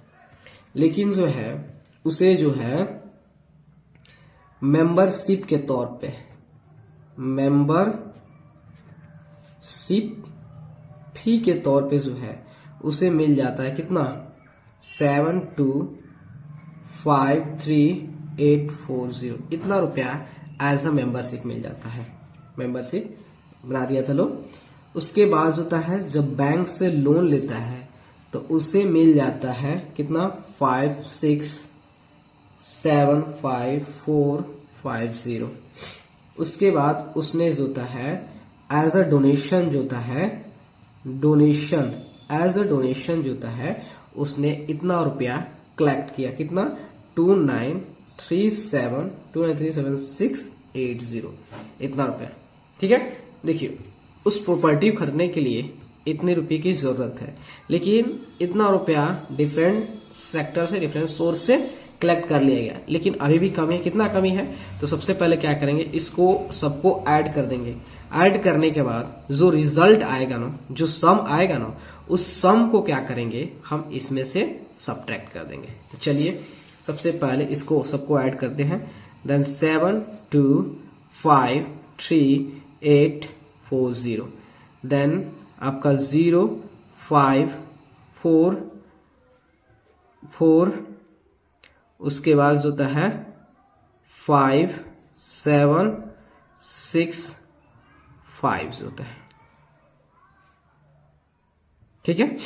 लेकिन जो है उसे जो है मेंबरशिप के तौर पे, मेंबरशिप फी के तौर पे जो है उसे मिल जाता है कितना, 7253,840, इतना रुपया एज अ मेंबरशिप मिल जाता है। मेंबरशिप बना दिया था लोग। उसके बाद होता है जब बैंक से लोन लेता है तो उसे मिल जाता है कितना, 5675450, उसके बाद उसने जो होता है एज अ डोनेशन जो होता है, डोनेशन एज अ डोनेशन जो होता है, उसने इतना रुपया कलेक्ट किया। कितना? 2937,680 इतना रुपया। ठीक है, देखिए उस प्रॉपर्टी को खरीदने के लिए इतने रुपए की जरूरत है, लेकिन इतना रुपया डिफरेंट सेक्टर से, डिफरेंट सोर्स से कलेक्ट कर लिया गया, लेकिन अभी भी कमी है। कितना कमी है? तो सबसे पहले क्या करेंगे, इसको सबको ऐड कर देंगे। ऐड करने के बाद जो रिजल्ट आएगा ना, जो सम आएगा ना, उस सम को क्या करेंगे, हम इसमें से सब्ट्रैक्ट कर देंगे। तो चलिए सबसे पहले इसको सबको ऐड करते हैं। देन 72533840, देन आपका 054, उसके बाद जो होता है 5765 जो होता है। ठीक है,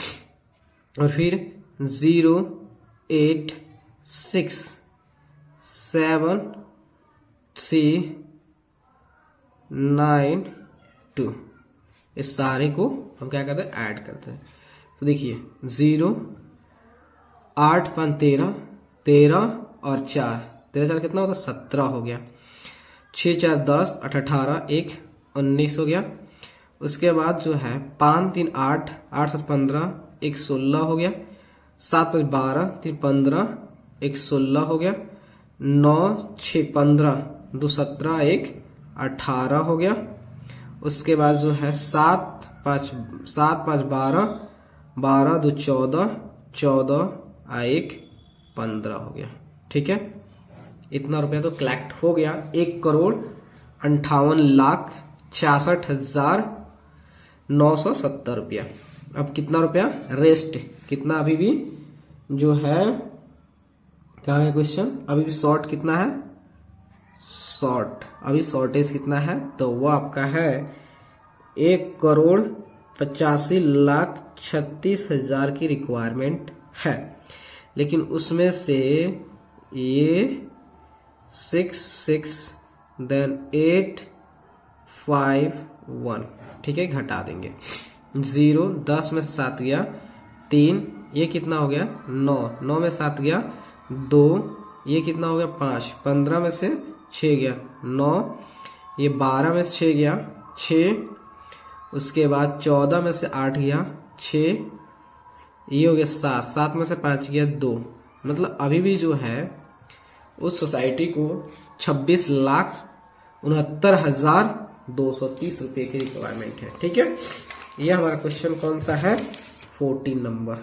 और फिर 0867392, इस सारे को हम क्या करते हैं, ऐड करते हैं। तो देखिए 0 8 5 13, 13 और 4, 13 कितना होता है, 17 हो गया। 6 4 10, 8 18, 1 19 हो गया। उसके बाद जो है 5 3 8, 8 7 15, 1 16 हो गया। 7 5 12, 3 15, 1 16 हो गया। 9 6 15, 2 17, 1 18 हो गया। उसके बाद जो है 7 5 12, 12 2 14, 14 1 15 हो गया। ठीक है, इतना रुपया तो कलेक्ट हो गया, 1,58,66,970 रुपया। अब कितना रुपया रेस्ट, कितना अभी भी जो है, क्या है क्वेश्चन, अभी भी शॉर्ट कितना है, शॉर्ट अभी शॉर्टेज कितना है, तो वो आपका है 1,85,36,000 की रिक्वायरमेंट है। लेकिन उसमें से ये 6 देन 8 5 1, ठीक है, घटा देंगे। 0 10 में 7 गया 3, ये कितना हो गया 9, 9 में 7 गया 2, ये कितना हो गया 5, 15 में से 6 गया 9, ये 12 में से 6 गया 6, उसके बाद 14 में से 8 गया 6, ये हो गया 7, 7 में से 5 गया 2। मतलब अभी भी जो है उस सोसाइटी को 26,69,230 रुपए की रिक्वायरमेंट है। ठीक है, ये हमारा क्वेश्चन कौन सा है, 14 नंबर।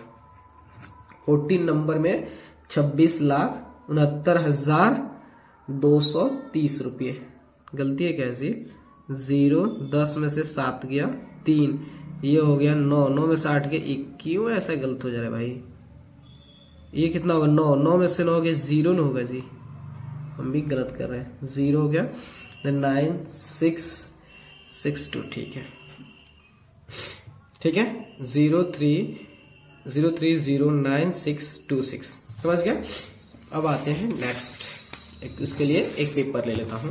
14 नंबर में 26,69,230 रुपये। गलती है कैसी, 0 10 में से 7 गया 3, ये हो गया 9, 9 में से 8 गया 1, क्यों ऐसा गलत हो जा रहा है भाई, ये कितना होगा 9, 9 में से 9 गया 0 न होगा जी, हम भी गलत कर रहे हैं, 0 हो गया, 9662। ठीक है, ठीक है, 03099626, समझ गया। अब आते हैं नेक्स्ट, इसके लिए एक पेपर ले लेता हूं।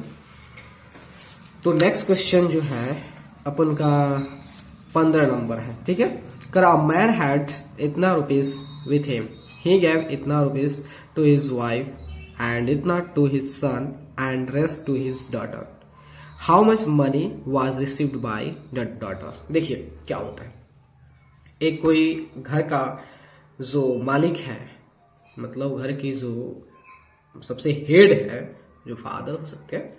तो नेक्स्ट क्वेश्चन जो है अपन का 15 नंबर है। ठीक है, अ मैन हैड इतना rupees with him, he gave इतना rupees to his wife and itna to his son and rest to his daughter. How much money was received by that daughter? देखिए क्या होता है, एक कोई घर का जो मालिक है, मतलब घर की जो सबसे हेड है, जो फादर हो सकते हैं,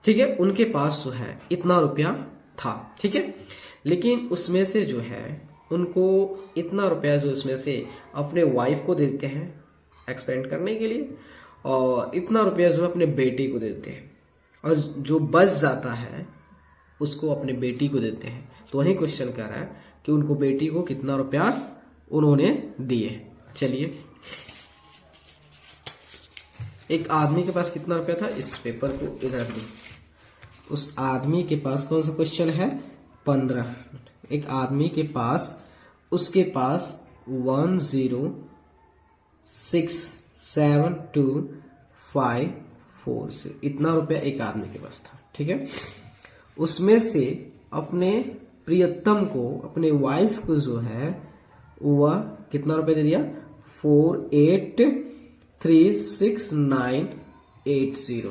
ठीक है, उनके पास जो है इतना रुपया था। ठीक है, लेकिन उसमें से जो है उनको इतना रुपया जो उसमें से अपने वाइफ को देते हैं एक्सपेंड करने के लिए, और इतना रुपया जो अपने बेटी को देते हैं, और जो बच जाता है उसको अपने बेटी को देते हैं। तो वही क्वेश्चन कर रहा है कि उनको बेटी को कितना रुपया उन्होंने दिए। चलिए, एक आदमी के पास कितना रुपया था, इस पेपर को इधर दी, उस आदमी के पास कौन सा क्वेश्चन है, 15। एक आदमी के पास, उसके पास 10672540 40, इतना रुपया एक आदमी के पास था, ठीक है। उसमें से अपने प्रियतम को, अपने वाइफ को जो है वह कितना रुपया दे दिया, 4836,980,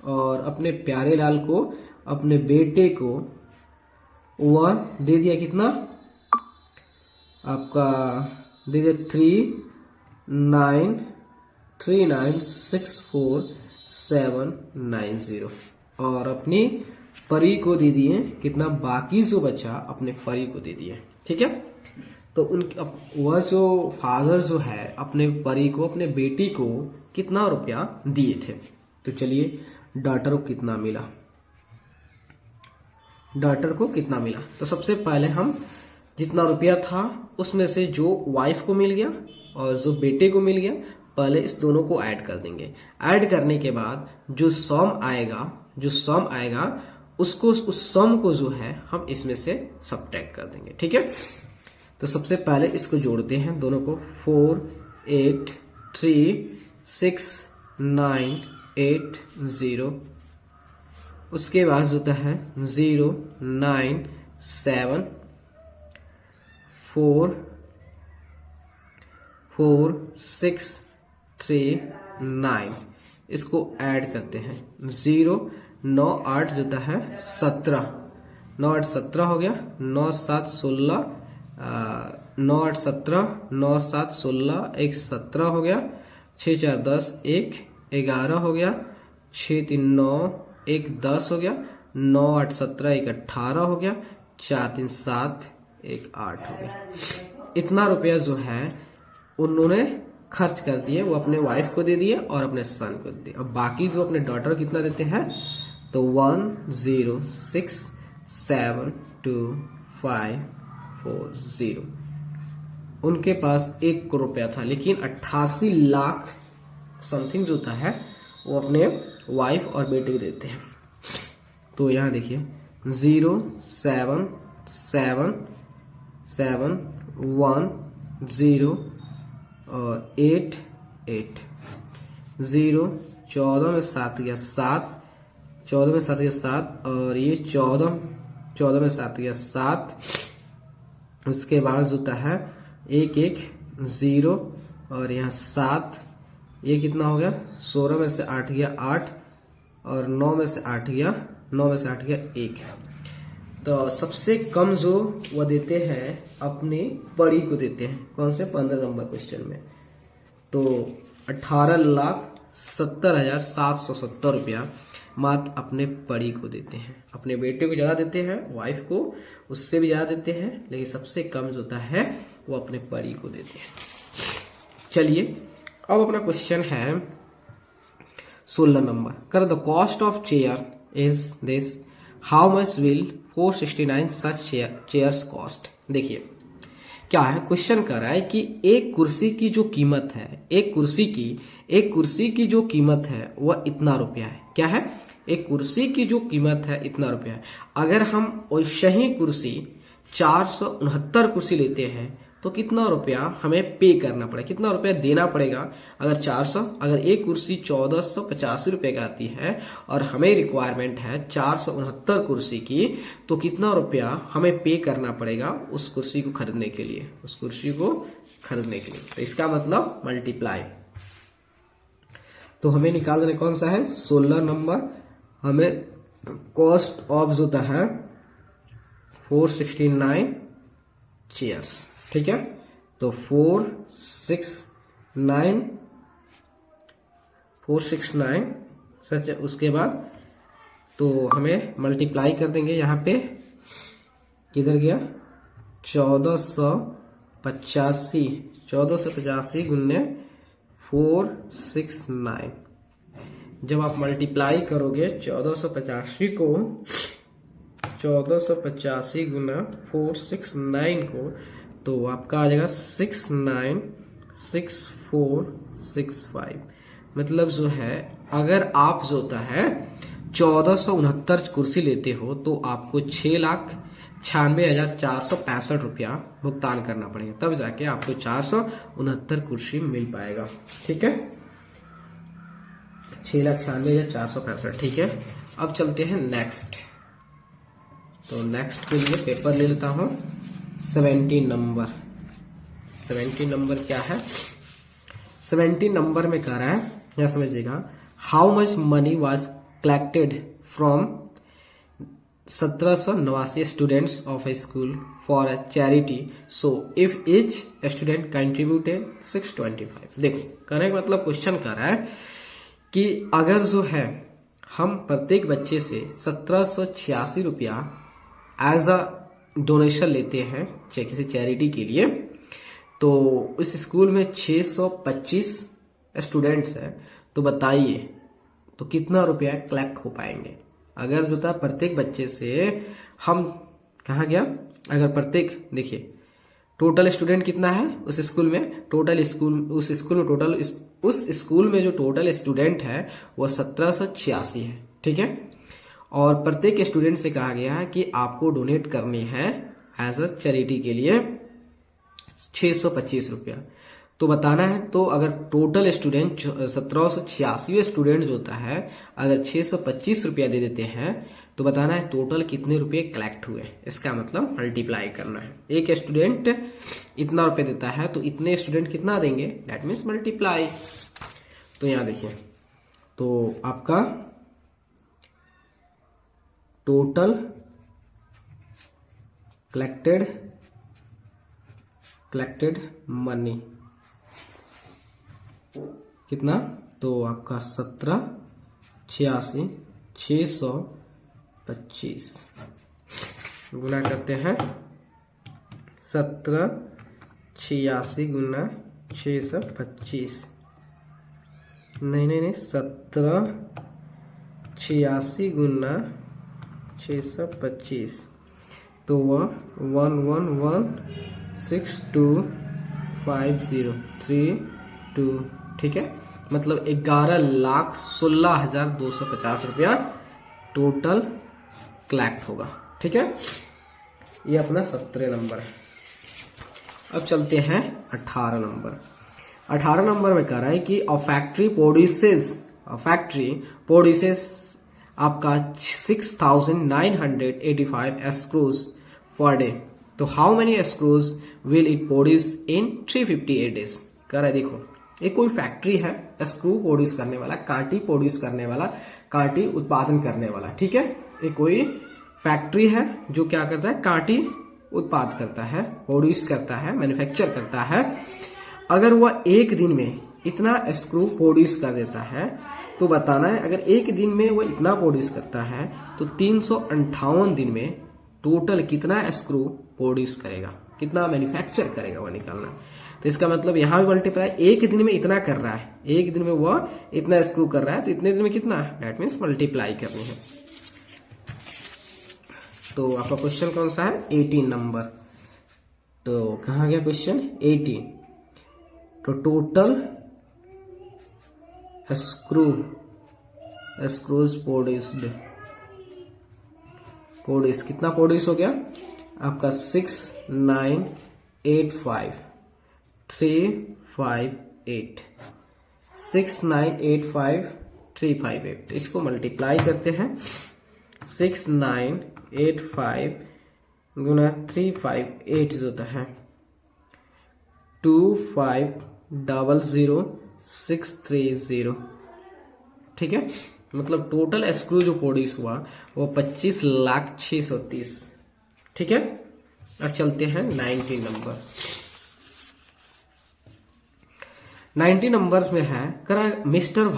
और अपने प्यारे लाल को, अपने बेटे को वह दे दिया कितना, आपका दे दिया 3964,790, और अपनी परी को दे दिए कितना, बाकी जो बचा अपने परी को दे दिए, ठीक है। तो वह जो फादर जो है अपने परी को, अपने बेटी को कितना रुपया दिए थे। तो चलिए डॉटर को कितना मिला, डॉटर को कितना मिला। तो सबसे पहले हम जितना रुपया था उसमें से जो वाइफ को मिल गया और जो बेटे को मिल गया, पहले इस दोनों को ऐड कर देंगे। ऐड करने के बाद जो सम आएगा उसको, उस सम को जो है हम इसमें से सब्ट्रैक्ट कर देंगे, ठीक है। तो सबसे पहले इसको जोड़ते हैं दोनों को, 4836,980, उसके बाद होता है 0974639, इसको ऐड करते हैं। 9 8 जोता है 17, 9 8 17 हो गया, 9 7 16, 9 8 17, 9 7 16, 1 17 हो गया, 6 4 10, 1 11 हो गया, 6 3 9, 1 10 हो गया, 9 8 17, 1 18 हो गया, 4 3 7, 1 8 हो गया। इतना रुपया जो है उन्होंने खर्च कर दिए, वो अपने वाइफ को दे दिए और अपने सन को दे दिए। अब बाकी जो अपने डॉटर कितना देते हैं, तो 10672540, उनके पास 1 करोड़ रुपया था, लेकिन 88 लाख समथिंग जो था है वो अपने वाइफ और बेटे को देते हैं। तो यहाँ देखिए 07771 और 8 8 0, 14 में 7 गया 7, 14 में 7 गया 7, और ये 14 में 7 गया 7, उसके बाद होता है 1 1 0, और यहाँ 7, ये कितना हो गया, 16 में से 8 गया 8, और 9 में से 8 गया 9 में से 8 गया 1। तो सबसे कम जो वो देते हैं अपनी परी को देते हैं, कौन से, 15 नंबर क्वेश्चन में। तो 18,70,770 रुपया मात्र अपने परी को देते हैं। अपने बेटे को ज्यादा देते हैं, वाइफ को उससे भी ज्यादा देते हैं, लेकिन सबसे कम जो होता है वो अपने परी को देते हैं। चलिए अब अपना क्वेश्चन है 16 नंबर। कर the cost of chair is this, how much will 469 such chairs cost. देखिए क्या है, क्वेश्चन कर रहा है कि एक कुर्सी की जो कीमत है, एक कुर्सी की जो कीमत है वह इतना रुपया है। क्या है, एक कुर्सी की जो कीमत है इतना रुपया है। अगर हम वैसे ही कुर्सी 469 कुर्सी लेते हैं तो कितना रुपया हमें पे करना पड़ेगा, कितना रुपया देना पड़ेगा। अगर एक कुर्सी 1485 रुपए का आती है और हमें रिक्वायरमेंट है 469 कुर्सी की, तो कितना रुपया हमें पे करना पड़ेगा उस कुर्सी को खरीदने के लिए, तो इसका मतलब मल्टीप्लाई। तो हमें निकाल देना कौन सा है, 16 नंबर। हमें कॉस्ट ऑफ होता है 469 चेयर्स, ठीक है। तो 469 सच, उसके बाद तो हमें मल्टीप्लाई कर देंगे। यहाँ पे किधर गया, 1485 गुन्ने 469। जब आप मल्टीप्लाई करोगे 1485 को 1485 गुना 469 को, तो आपका आ जाएगा 696465। मतलब जो है, अगर आप जो होता है 1469 कुर्सी लेते हो तो आपको 6,96,465 रुपया भुगतान करना पड़ेगा, तब जाके आपको 469 कुर्सी मिल पाएगा, ठीक है। 6,96,465, ठीक है। अब चलते हैं नेक्स्ट। तो नेक्स्ट के लिए पेपर ले लेता हूं 17 नंबर। 17 नंबर क्या है? 17 नंबर में कह रहा है, यहां समझिएगा, how much money was collected from 1789 students of A school for a charity, so if each student contributed 625। देखो, कहने का मतलब क्वेश्चन कर रहा है कि अगर जो है हम प्रत्येक बच्चे से 1786 रुपया एज अ डोनेशन लेते हैं किसी चैरिटी के लिए, तो उस स्कूल में 625 स्टूडेंट्स हैं, तो बताइए तो कितना रुपया कलेक्ट हो पाएंगे। अगर जो था प्रत्येक बच्चे से हम, कहा गया, अगर प्रत्येक, देखिए टोटल स्टूडेंट कितना है उस स्कूल में, उस स्कूल में जो टोटल स्टूडेंट है वो 1786 है, ठीक है। और प्रत्येक स्टूडेंट से कहा गया है कि आपको डोनेट करनी है एज अ चैरिटी के लिए 625 रुपया। तो बताना है, तो अगर टोटल स्टूडेंट 1786 स्टूडेंट जो होता है, अगर 625 रुपया दे देते हैं, तो बताना है टोटल कितने रुपए कलेक्ट हुए। इसका मतलब मल्टीप्लाई करना है। एक स्टूडेंट इतना रुपए देता है तो इतने स्टूडेंट कितना देंगे, दैट मीन्स मल्टीप्लाई। तो यहां देखिए, तो आपका टोटल कलेक्टेड मनी कितना, तो आपका 1786 625 गुना करते हैं 1786 गुना 625, नहीं 1786 गुना 625, तो वह 111625032, ठीक है। मतलब 11,16,250 रुपया टोटल कलेक्ट होगा, ठीक है। ये अपना 17 नंबर है। अब चलते हैं 18 नंबर। 18 नंबर में कह रहा है कि अ फैक्ट्री प्रोड्यूसेस आपका 6,985 स्क्रूज पर डे, तो how many screws will it produce in 358 days. कह रहा है, देखो एक कोई फैक्ट्री है, स्क्रू प्रोड्यूस करने वाला, कांटी प्रोड्यूस करने वाला, कांटी उत्पादन करने वाला, ठीक है। एक कोई फैक्ट्री है जो क्या करता है, कांटी उत्पाद करता है, प्रोड्यूस करता है, मैन्युफैक्चर करता है। अगर वह एक दिन में इतना स्क्रू प्रोड्यूस कर देता है, तो बताना है अगर एक दिन में वह इतना प्रोड्यूस करता है तो 358 दिन में टोटल कितना स्क्रू प्रोड्यूस करेगा, कितना मैन्युफैक्चर करेगा, वह निकालना। तो इसका मतलब यहां भी मल्टीप्लाई, एक दिन में इतना कर रहा है, एक दिन में वह इतना स्क्रू कर रहा है, तो इतने दिन में कितना, दैट मीन्स मल्टीप्लाई करनी है। तो आपका क्वेश्चन कौन सा है, 18 नंबर। तो कहा गया क्वेश्चन 18, तो टोटल स्क्रूज प्रोड्यूस कितना प्रोड्यूस हो गया आपका 6985358 6985358। इसको मल्टीप्लाई करते हैं, 6985 गुना 358 जो होता है 2500630, ठीक है। मतलब टोटल स्क्रू जो प्रोड्यूस हुआ वो 25,06,30, ठीक है। अब चलते हैं 19 नंबर। 90 नंबर में है, करा mister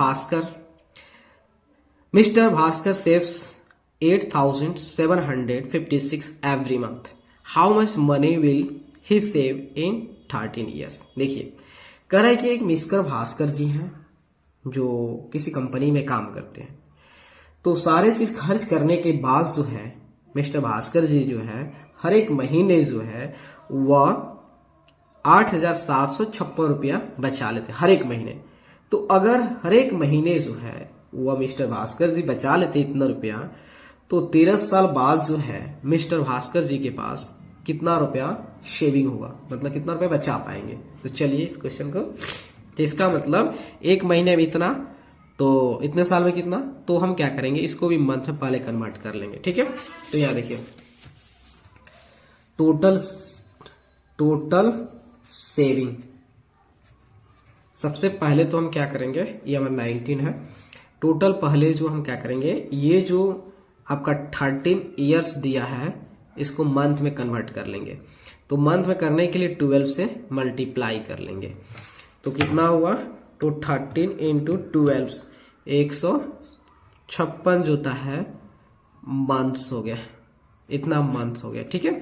Bhaskar saves 8,756 every month, how much money will he save in 13 years. देखिए, कह रहा है कि एक मिस्टर भास्कर जी हैं जो किसी कंपनी में काम करते हैं, तो सारे चीज खर्च करने के बाद जो है मिस्टर भास्कर जी जो है हर एक महीने जो है वह 8,756 रुपया बचा लेते हर एक महीने। तो अगर हर एक महीने जो है वह मिस्टर भास्कर जी बचा लेते इतना रुपया, तो 13 साल बाद जो है मिस्टर भास्कर जी के पास कितना रुपया शेविंग होगा, मतलब कितना रुपया बचा पाएंगे। तो चलिए इस क्वेश्चन को, तो इसका मतलब एक महीने में इतना तो इतने साल में कितना, तो हम क्या करेंगे, इसको भी मंथ में पहले कन्वर्ट कर लेंगे। ठीक है, तो यहाँ देखिए टोटल सेविंग, सबसे पहले तो हम क्या करेंगे, ये हमारा 19 है टोटल, पहले जो हम क्या करेंगे, ये जो आपका 13 इयर्स दिया है इसको मंथ में कन्वर्ट कर लेंगे। तो मंथ में करने के लिए 12 से मल्टीप्लाई कर लेंगे, तो कितना हुआ, तो 13 इंटू 12 156 जो होता है मंथ्स हो गया, इतना मंथ्स हो गया। ठीक है,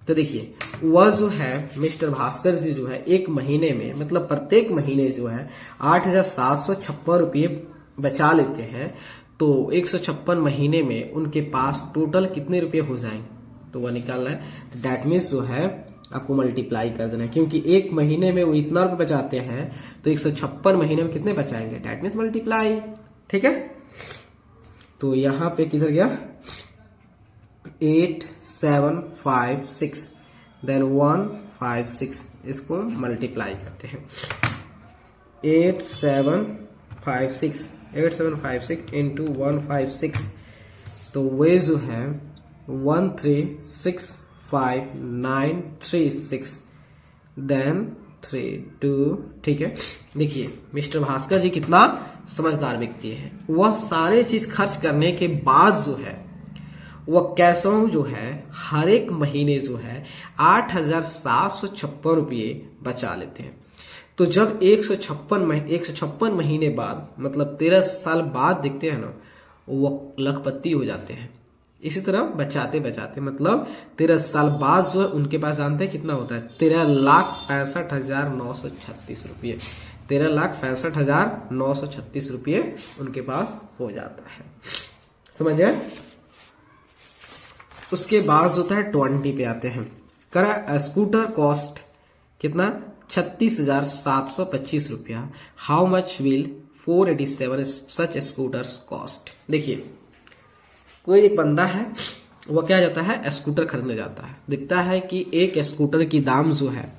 तो देखिए वह जो है मिस्टर भास्कर जी जो है एक महीने में, मतलब प्रत्येक महीने जो है 8,756 रुपये बचा लेते हैं। तो 156 महीने में उनके पास टोटल कितने रुपए हो जाएंगे, तो वह निकालना है। तो दैट मीन्स जो है आपको मल्टीप्लाई कर देना है, क्योंकि एक महीने में वो इतना रुपए बचाते हैं, तो 156 महीने में कितने बचाएंगे, दैट मीन्स मल्टीप्लाई। ठीक है, तो यहाँ पे किधर गया, 8756 देन 156, इसको मल्टीप्लाई करते हैं। 8756 इंटू 156, तो वे जो है 1365936 देन 32। ठीक है, देखिए मिस्टर भास्कर जी कितना समझदार व्यक्ति है, वह सारे चीज खर्च करने के बाद जो है वह कैसों जो है हर एक महीने जो है 8,756 रुपये बचा लेते हैं। तो जब 156 महीने बाद, मतलब 13 साल बाद देखते हैं ना, वो लखपति हो जाते हैं। इसी तरह बचाते बचाते, मतलब 13 साल बाद जो है उनके पास जानते हैं कितना होता है, 13,65,936 रुपये, 13,65,936 रुपये उनके पास हो जाता है। समझे? उसके बाद होता है 20 पे आते हैं। करा स्कूटर कॉस्ट कितना, 36,725 रुपया। How much will 487 such scooters cost. देखिए कोई एक बंदा है, वह क्या जाता है, स्कूटर खरीदने जाता है, दिखता है कि एक स्कूटर की दाम जो है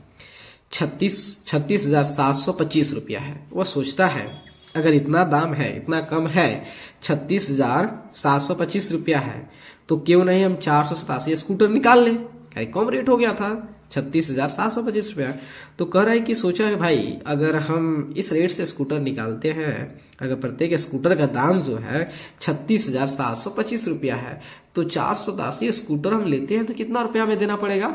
36,725 रुपया है। वह सोचता है अगर इतना दाम है, इतना कम है, 36,725 रुपया है, तो क्यों नहीं हम 487 स्कूटर निकाल लें, कम रेट हो गया था 36,725 रुपया। तो कह रहा है कि सोचा है भाई, अगर हम इस रेट से स्कूटर निकालते हैं, अगर प्रत्येक स्कूटर का दाम जो है 36,725 रुपया है, तो 487 स्कूटर हम लेते हैं तो कितना रुपया हमें देना पड़ेगा।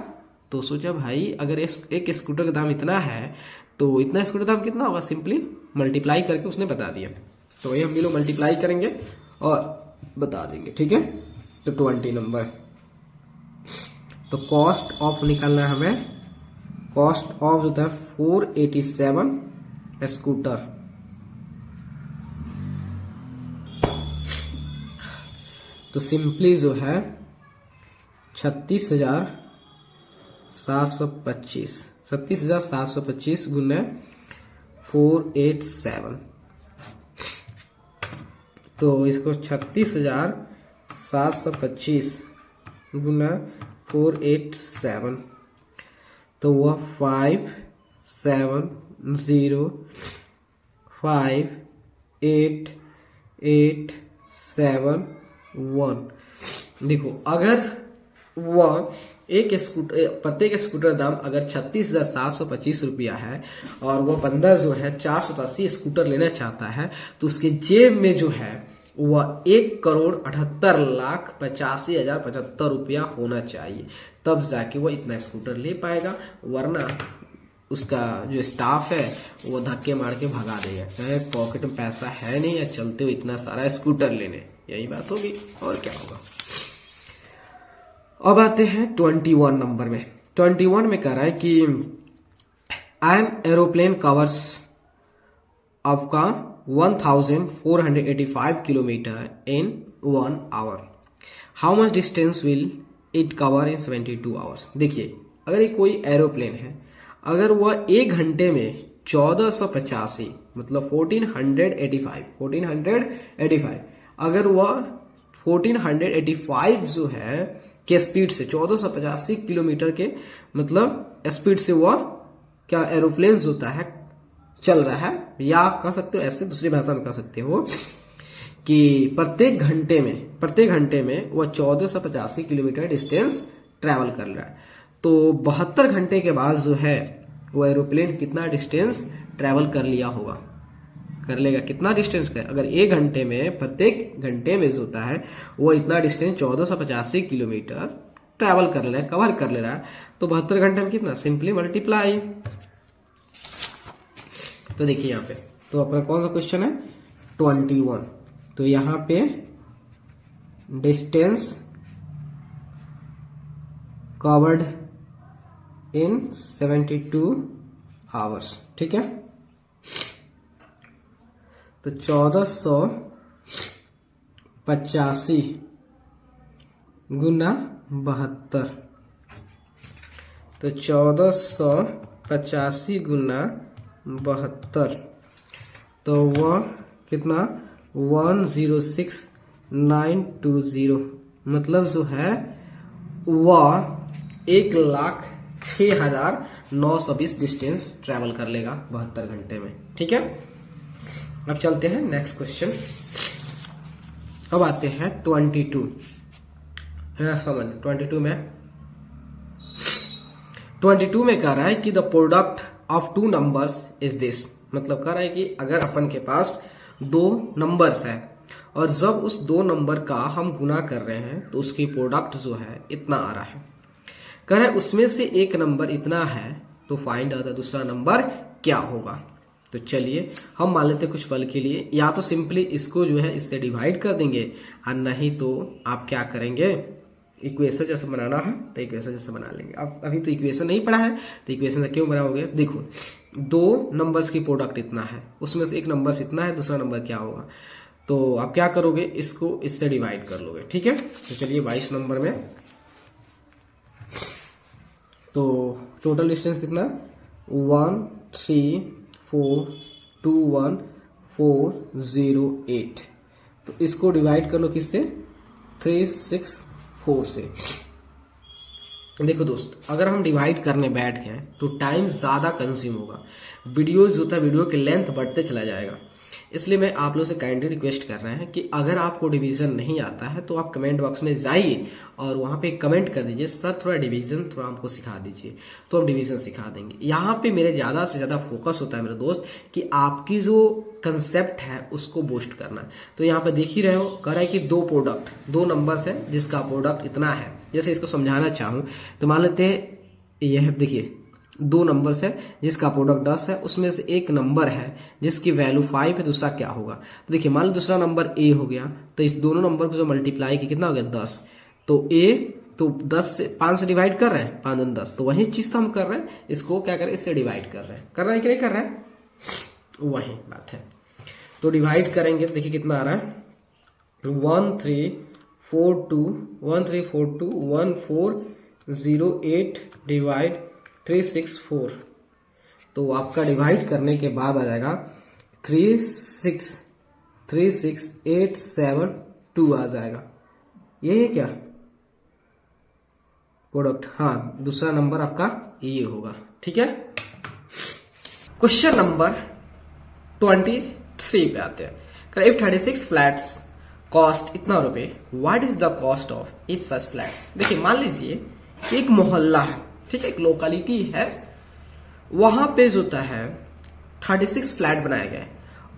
तो सोचा भाई अगर एक स्कूटर का दाम इतना है, तो इतना स्कूटर दाम कितना होगा, सिंपली मल्टीप्लाई करके उसने बता दिया। तो वही हम भी लोग मल्टीप्लाई करेंगे और बता देंगे। ठीक है, तो 20 नंबर, तो कॉस्ट ऑफ निकालना है हमें, कॉस्ट ऑफ जो है 487 स्कूटर। तो सिंपली जो है 36,725 गुने 487, तो इसको 36,725 गुना 487, तो वह 5705871। देखो अगर वह एक स्कूटर, प्रत्येक स्कूटर दाम अगर 36,725 रुपया है और वह बंदा जो है 487 स्कूटर लेना चाहता है, तो उसके जेब में जो है वह 1,78,85,075 रुपया होना चाहिए, तब जाके वह इतना स्कूटर ले पाएगा। वरना उसका जो स्टाफ है वो धक्के मार के भगा देगा, चाहे पॉकेट में पैसा है नहीं या चलते हो इतना सारा स्कूटर लेने, यही बात होगी और क्या होगा। अब आते हैं 21 नंबर में। 21 में कह रहा है कि एन एरोप्लेन कवर्स आपका 1,485 kilometre in 1 hour, how much distance will it cover in 72 hours. देखिए अगर ये कोई एरोप्लेन है, अगर वह 1 घंटे में 1485 मतलब 1485 अगर वह 1485 जो है के स्पीड से 1485 किलोमीटर के मतलब स्पीड से वह क्या एरोप्लेन होता है चल रहा है, या आप कह सकते हो ऐसे दूसरी भाषा में कह सकते हो कि प्रत्येक घंटे में वह 1485 किलोमीटर डिस्टेंस ट्रैवल कर रहा है। तो 72 घंटे के बाद जो है वो एरोप्लेन कितना डिस्टेंस ट्रैवल कर लिया होगा, कर लेगा कितना डिस्टेंस का? अगर एक घंटे में, प्रत्येक घंटे में जो होता है वो इतना डिस्टेंस 1485 किलोमीटर ट्रैवल कर ले, कवर कर ले रहा है, तो 72 घंटे में कितना? Simply multiply. तो देखिए यहाँ पे तो अपना कौन सा क्वेश्चन है? 21। तो यहाँ पे डिस्टेंस कवर्ड इन 72 आवर्स, ठीक है। तो 1485 गुना 72, तो 1485 गुना 72, तो वह कितना? 106920, मतलब जो है वह 1,06,920 डिस्टेंस ट्रैवल कर लेगा 72 घंटे में, ठीक है। अब चलते हैं नेक्स्ट क्वेश्चन। अब आते हैं 22 में कह रहा है कि the product of two numbers is this, मतलब कह रहा है कि अगर अपन के पास दो नंबर्स है और जब उस दो नंबर का हम गुना कर रहे हैं तो उसकी प्रोडक्ट जो है इतना आ रहा है। कह रहा है उसमें से एक नंबर इतना है, तो फाइंड आउट दूसरा नंबर क्या होगा। तो चलिए हम मान लेते हैं कुछ पल के लिए, या तो सिंपली इसको जो है इससे डिवाइड कर देंगे, और नहीं तो आप क्या करेंगे, इक्वेशन जैसे बनाना है तो इक्वेशन जैसे बना लेंगे। अब अभी तो इक्वेशन नहीं पढ़ा है तो इक्वेशन से क्यों बनाओगे? देखो दो नंबर्स की प्रोडक्ट इतना है, उसमें से एक नंबर इतना है, दूसरा नंबर क्या होगा, तो आप क्या करोगे, इसको इससे डिवाइड कर लोगे, ठीक है। तो चलिए 22 नंबर में तो टोटल डिस्टेंस कितना? 13421,408, तो इसको डिवाइड कर लो किससे? 364 से। देखो दोस्त, अगर हम डिवाइड करने बैठ गए तो टाइम ज्यादा कंज्यूम होगा, वीडियो जो था वीडियो की लेंथ बढ़ते चला जाएगा। इसलिए मैं आप लोगों से काइंडली रिक्वेस्ट कर रहे हैं कि अगर आपको डिवीजन नहीं आता है तो आप कमेंट बॉक्स में जाइए और वहां पे कमेंट कर दीजिए, सर थोड़ा डिवीजन थोड़ा हमको सिखा दीजिए, तो हम डिवीजन सिखा देंगे। यहाँ पे मेरे ज्यादा से ज्यादा फोकस होता है मेरे दोस्त कि आपकी जो कंसेप्ट है उसको बूस्ट करना। तो यहाँ पे देख ही रहे हो, कह रहा है कि दो प्रोडक्ट, दो नंबर्स है जिसका प्रोडक्ट इतना है। जैसे इसको समझाना चाहूं तो मान लेते हैं यह देखिए दो नंबर्स है जिसका प्रोडक्ट 10 है, उसमें से एक नंबर है जिसकी वैल्यू 5 है, दूसरा क्या होगा। तो देखिए मान लो दूसरा नंबर ए हो गया, तो इस दोनों नंबर को जो मल्टीप्लाई की कितना हो गया? 10। तो ए तो 10 से 5 से डिवाइड कर रहे हैं, 5 दूनी 10, तो वही चीज तो हम कर रहे हैं, इसको क्या कर रहे हैं, इससे डिवाइड कर रहे हैं कि नहीं कर रहे हैं, वही बात है। तो डिवाइड करेंगे तो देखिए कितना आ रहा है, 13421408 डिवाइड 364, तो आपका डिवाइड करने के बाद आ जाएगा 36872 आ जाएगा। ये है क्या प्रोडक्ट? हाँ, दूसरा नंबर आपका ये होगा, ठीक है। क्वेश्चन नंबर 23 पे आते हैं। इफ 36 फ्लैट्स कॉस्ट इतना रुपए, what is the cost of each such flats. देखिए मान लीजिए एक मोहल्ला है, ठीक है, एक लोकेलिटी है, वहां पे जो होता है 36 फ्लैट बनाए गए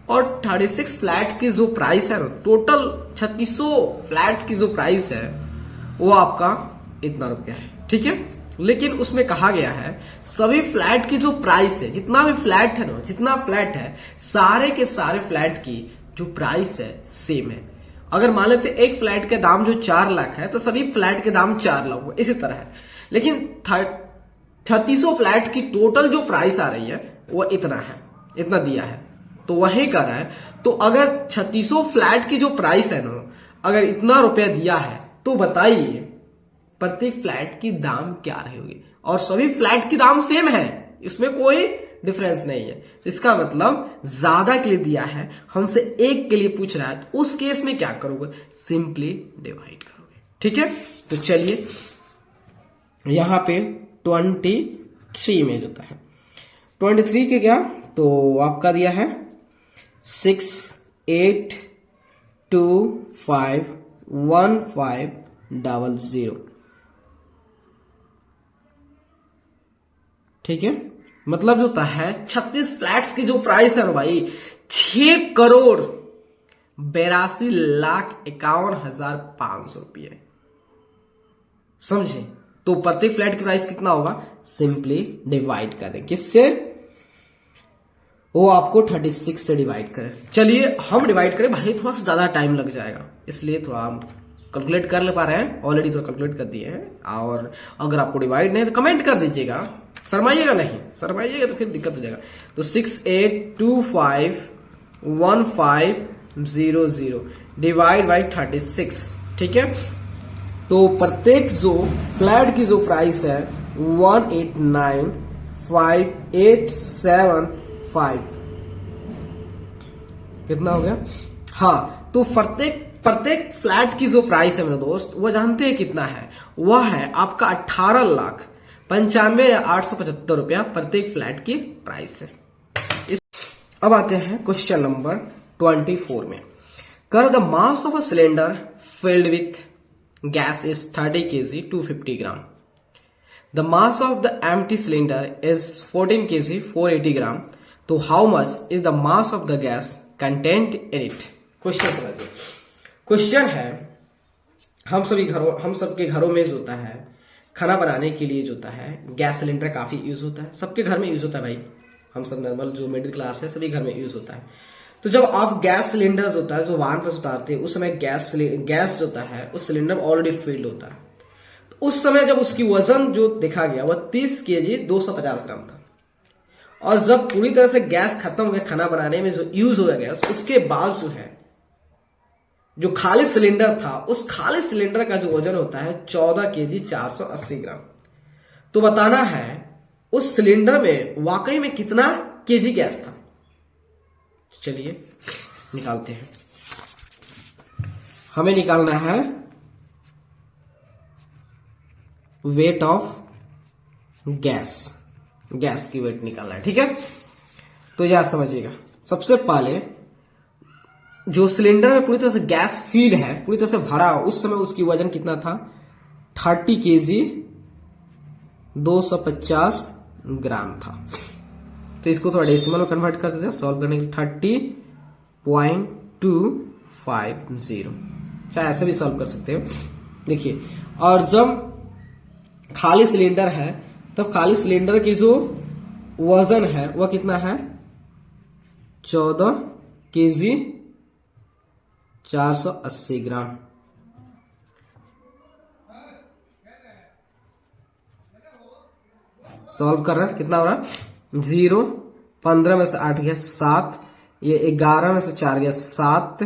और 36 फ्लैट्स की जो प्राइस है ना, टोटल 3600 फ्लैट की जो प्राइस है वो आपका इतना रुपया है, ठीक है। लेकिन उसमें कहा गया है सभी फ्लैट की जो प्राइस है, जितना भी फ्लैट है ना, जितना फ्लैट है, सारे के सारे फ्लैट की जो प्राइस है सेम है। अगर मान लेते एक फ्लैट के दाम जो 4 लाख है तो सभी फ्लैट के दाम 4 लाख हो, इसी तरह है। लेकिन 3600 फ्लैट की टोटल जो प्राइस आ रही है वो इतना है, इतना दिया है, तो वही कर रहा है। तो अगर 3600 फ्लैट की जो प्राइस है ना, अगर इतना रुपया दिया है तो बताइए प्रत्येक फ्लैट की दाम क्या रहेगी। और सभी फ्लैट की दाम सेम है, इसमें कोई डिफरेंस नहीं है। तो इसका मतलब ज्यादा के लिए दिया है, हमसे एक के लिए पूछ रहा है, तो उस केस में क्या करोगे, सिंपली डिवाइड करोगे, ठीक है। तो चलिए यहां पे 23 में होता है, 23 के क्या, तो आपका दिया है 68251500। ठीक है, मतलब जो होता है 36 फ्लैट्स की जो प्राइस है ना भाई, 6,82,51,500 रुपये। समझे? तो प्रत्येक फ्लैट की प्राइस कितना होगा, सिंपली डिवाइड करें किससे, वो आपको 36 से डिवाइड करें। चलिए हम डिवाइड करें भाई, थोड़ा सा ज्यादा टाइम लग जाएगा, इसलिए थोड़ा हम कैलकुलेट कर ले पा रहे हैं, ऑलरेडी थोड़ा कैलकुलेट कर दिए हैं। और अगर आपको डिवाइड नहीं है तो कमेंट कर दीजिएगा, शर्माइएगा नहीं, शर्माइएगा तो फिर दिक्कत हो जाएगा। तो 68251500 डिवाइड बाई 36। ठीक है, तो प्रत्येक जो फ्लैट की जो प्राइस है 1895875, कितना हो गया। हाँ, तो प्रत्येक फ्लैट की जो प्राइस है मेरे दोस्त, वो जानते हैं कितना है, वह है आपका 18,95,875 रुपया प्रत्येक फ्लैट की प्राइस है। अब आते हैं क्वेश्चन नंबर 24 में। कर the mass of a cylinder filled with gas is 30 kg 250 gram. The mass of the empty cylinder is 14 kg 480 gram. तो how much is the mass of the gas contained in it? Question है, हम सबके घरों में जो होता है खाना बनाने के लिए जो होता है गैस सिलेंडर काफी यूज होता है, सबके घर में यूज होता है भाई, हम सब नॉर्मल जो मिडिल क्लास है सभी घर में यूज होता है। तो जब आप गैस सिलेंडर होता है जो वाहन पर उतारते हैं, उस समय गैस जो होता है उस सिलेंडर ऑलरेडी फिल्ड होता है। तो उस समय जब उसकी वजन जो देखा गया वह 30 kg 250 ग्राम था, और जब पूरी तरह से गैस खत्म हो गया खाना बनाने में जो यूज हो गया गैस, उसके बाद जो है जो खाली सिलेंडर था, उस खाली सिलेंडर का जो वजन होता है 14 kg 480 ग्राम। तो बताना है उस सिलेंडर में वाकई में कितना केजी गैस था। चलिए निकालते हैं, हमें निकालना है वेट ऑफ गैस की वेट निकालना है। ठीक है, तो यार समझिएगा, सबसे पहले जो सिलेंडर में पूरी तरह से गैस फील है, पूरी तरह से भरा, उस समय उसकी वजन कितना था 30 kg 250 ग्राम था। तो इसको थोड़ा डेसिमल में कन्वर्ट कर देते हैं, सॉल्व करने के 30.250, चाहे ऐसे भी सॉल्व कर सकते हो। देखिए, और जब खाली सिलेंडर है तब खाली सिलेंडर की जो वजन है वह कितना है 14 kg 480 ग्राम। सॉल्व कर रहे हैं, कितना हो रहा है 0, 15 में से 8 गया 7, ये 11 में से 4 गया 7,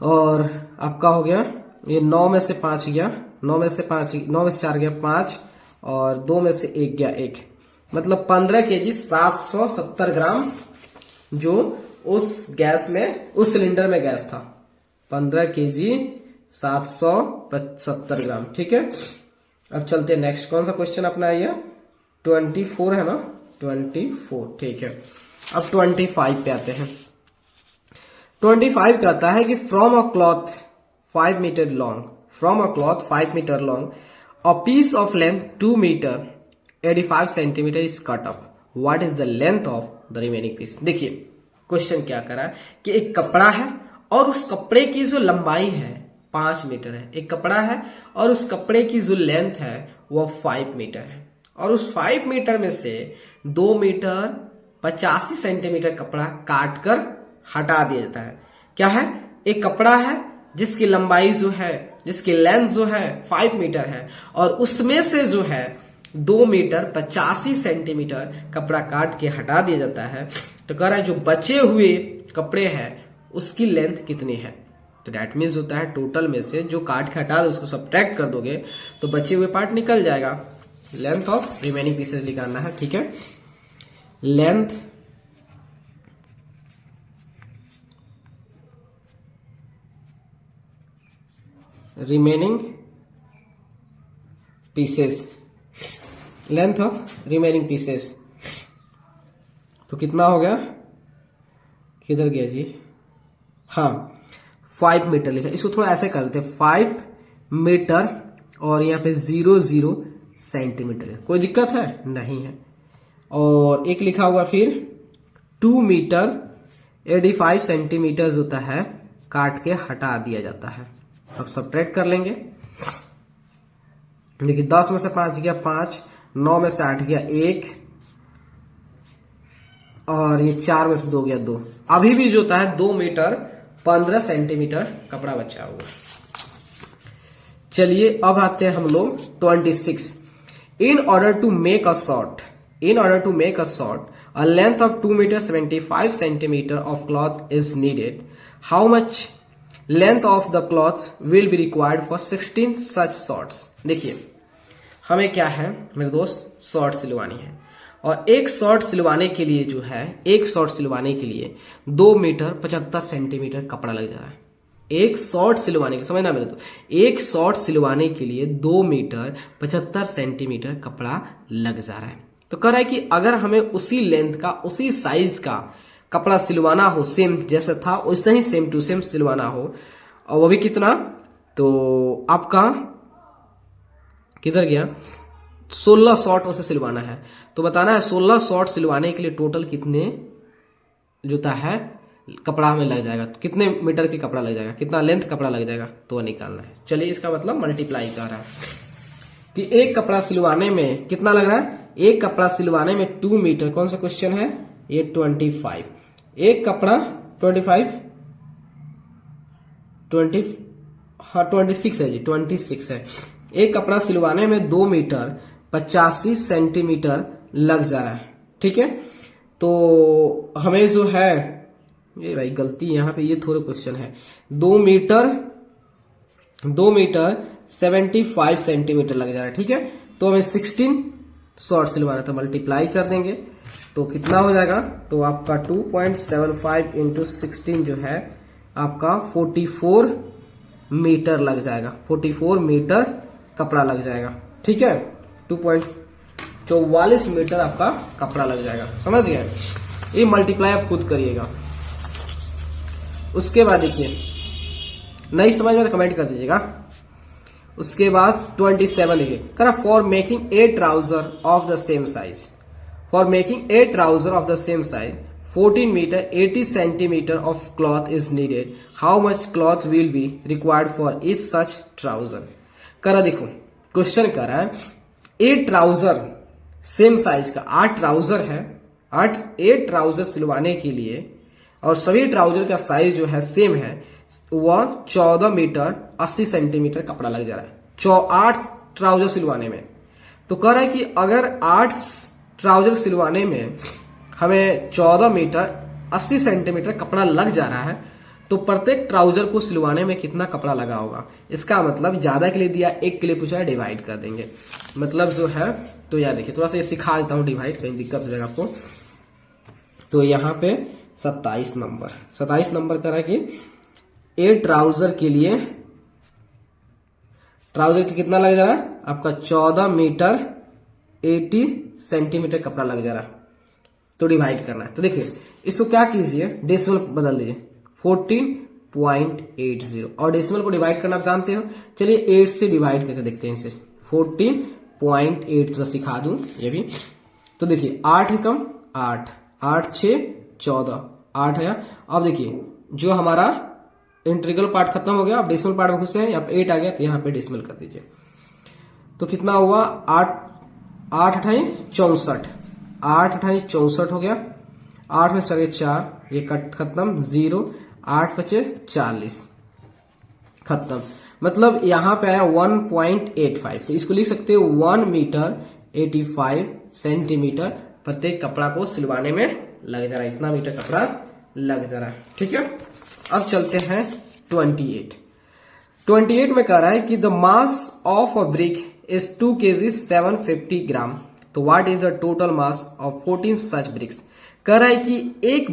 और आपका हो गया ये 9 में से 5 गया, 9 में से 4 गया 5, और 2 में से 1 गया 1, मतलब 15 kg 770 ग्राम जो उस गैस में, उस सिलेंडर में गैस था 15 kg 770 ग्राम। ठीक है, अब चलते हैं नेक्स्ट, कौन सा क्वेश्चन अपना है, 24 है ना, 24। ठीक है, अब 25 पे आते हैं। 25 कहता है कि from a cloth 5 metre long a piece of length 2 metre 85 centimetre is cut off, what is the length of the remaining piece. देखिए क्वेश्चन क्या करा है कि एक कपड़ा है और उस कपड़े की जो लंबाई है 5 मीटर है, एक कपड़ा है और उस कपड़े की जो लेंथ है वो 5 मीटर है, और उस 5 मीटर में से 2 मीटर 85 सेंटीमीटर कपड़ा काट कर हटा दिया जाता है। क्या है, एक कपड़ा है जिसकी लंबाई जो है, जिसकी लेंथ जो है 5 मीटर है, और उसमें से जो है 2 मीटर 85 सेंटीमीटर कपड़ा काट के हटा दिया जाता है। तो कह रहा है जो बचे हुए कपड़े हैं उसकी लेंथ कितनी है। तो दैट मीन्स होता है टोटल में से जो काट के हटा दो उसको सब्ट्रैक्ट कर दोगे तो बचे हुए पार्ट निकल जाएगा। लेंथ ऑफ रिमेनिंग पीसेस निकालना है। ठीक है, length remaining pieces length of remaining pieces, तो कितना हो गया, किधर गया जी, हाँ 5 मीटर लिखा। इसको थोड़ा ऐसे कर देते 5 मीटर और यहाँ पे 00 सेंटीमीटर है। कोई दिक्कत है? नहीं है। और एक लिखा हुआ फिर 2 मीटर 85 सेंटीमीटर होता है, काट के हटा दिया जाता है। अब सब्ट्रैक्ट कर लेंगे। देखिए 10 में से 5 गया 5, 9 में से 8 गया 1, और ये 4 में से 2 गया 2। अभी भी जो होता है 2 मीटर 15 सेंटीमीटर कपड़ा बचा हुआ। चलिए अब आते हैं हम लोग 26। In order to make a short, a length of 2 meter 75 centimeter of cloth is needed. How much length of the cloth will be required for 16 such shorts? देखिए हमें क्या है मेरे दोस्त, शॉर्ट सिलवानी है, और एक शॉर्ट सिलवाने के लिए जो है, एक शॉर्ट सिलवाने के लिए 2 मीटर 75 सेंटीमीटर कपड़ा लग जा रहा है। एक शॉर्ट सिलवाने के, समझना मेरे दोस्त, एक शॉर्ट सिलवाने के लिए 2 मीटर 75 सेंटीमीटर कपड़ा लग जा रहा है। तो कह रहा है कि अगर हमें उसी लेंथ का, उसी साइज का कपड़ा सिलवाना हो, सेम जैसा था वैसे ही सेम टू सेम सिलवाना हो, और वो भी कितना, तो आपका किधर गया, 16 शॉर्ट उसे सिलवाना है। तो बताना है 16 शॉर्ट सिलवाने के लिए टोटल कितने जोता है कपड़ा हमें लग जाएगा, तो कितने मीटर की कपड़ा लग जाएगा, कितना लेंथ कपड़ा लग जाएगा, तो निकालना है। चलिए इसका मतलब मल्टीप्लाई कर रहा है कि एक कपड़ा सिलवाने में कितना लग रहा है, एक कपड़ा सिलवाने में 2 मीटर, कौन सा क्वेश्चन है ये, 25, एक कपड़ा 25 20 हाँ 26 है जी, 26 है। एक कपड़ा सिलवाने में 2 मीटर 85 सेंटीमीटर लग जा रहा है, ठीक है। तो हमें जो है, ये भाई गलती यहाँ पे, ये थोड़ा क्वेश्चन है, 2 मीटर 75 सेंटीमीटर लग जा रहा है, ठीक है। तो हमें 16 शॉर्ट सिलवाना था, मल्टीप्लाई कर देंगे तो कितना हो जाएगा, तो आपका 2.75 इंटू 16 जो है आपका 44 मीटर लग जाएगा, 44 मीटर कपड़ा लग जाएगा, ठीक है। 2.44 मीटर आपका कपड़ा लग जाएगा, समझ गए। ये मल्टीप्लाई आप खुद करिएगा। उसके बाद देखिए, नहीं समझ में तो कमेंट कर दीजिएगा। उसके बाद 27 देखिए, करा for making a trouser of the same size, for making a trouser of the same size 14 metre 80 centimetre of cloth is needed, how much cloth will be required for is such trouser. करा देखो क्वेश्चन कर रहा है, ए ट्राउजर सेम साइज का 8 ट्राउजर है, 8 ट्राउजर सिलवाने के लिए, और सभी ट्राउजर का साइज जो है सेम है, वह 14 मीटर 80 सेंटीमीटर कपड़ा लग जा रहा है 8 ट्राउजर सिलवाने में। तो कह रहा है कि अगर 8 ट्राउजर सिलवाने में हमें 14 मीटर 80 सेंटीमीटर कपड़ा लग जा रहा है, तो प्रत्येक ट्राउजर को सिलवाने में कितना कपड़ा लगा होगा। इसका मतलब ज्यादा के लिए दिया, एक के लिए पूछा है, डिवाइड कर देंगे, मतलब जो है। तो यार देखिए थोड़ा सा ये सिखा देता हूं डिवाइड, कहीं दिक्कत हो जाएगा आपको। तो यहाँ पे 27 नंबर करा कि ए ट्राउजर के लिए, ट्राउजर के कितना लग जा रहा है आपका 14 मीटर 80 सेंटीमीटर कपड़ा लग जा रहा है, तो डिवाइड करना है। तो देखिए इसको क्या कीजिए, डेसिमल बदल दीजिए 14.80, और डेसिमल को डिवाइड करना आप जानते हो। चलिए 8 से डिवाइड करके देखते हैं इसे, 14.8 तो सिखा दूं ये भी। तो देखिए 8 है कम 8, 8 6 14, 8 है। अब देखिए जो हमारा इंटीग्रल पार्ट खत्म हो गया, अब डेसिमल पार्ट में घुसे हैं, यहाँ पे 8 आ गया, तो यहाँ पे डेसिमल कर दीजिए। तो कितना हुआ 8 8 64, 8 64 हो गया, 8 में सगे 4, ये कट खत्म 0, 8 बचे 40 खत्म। मतलब यहाँ पे आया 1.85, तो इसको लिख सकते हो 1 मीटर 85 सेंटीमीटर प्रत्येक कपड़ा को सिलवाने में लग जा रहा है, इतना मीटर कपड़ा लग जा रहा है, ठीक है। अब चलते हैं 28 में कह रहा है कि the mass of a brick is 2 kg 750 gram, तो what is the total mass of 14 such bricks. कह रहा है कि एक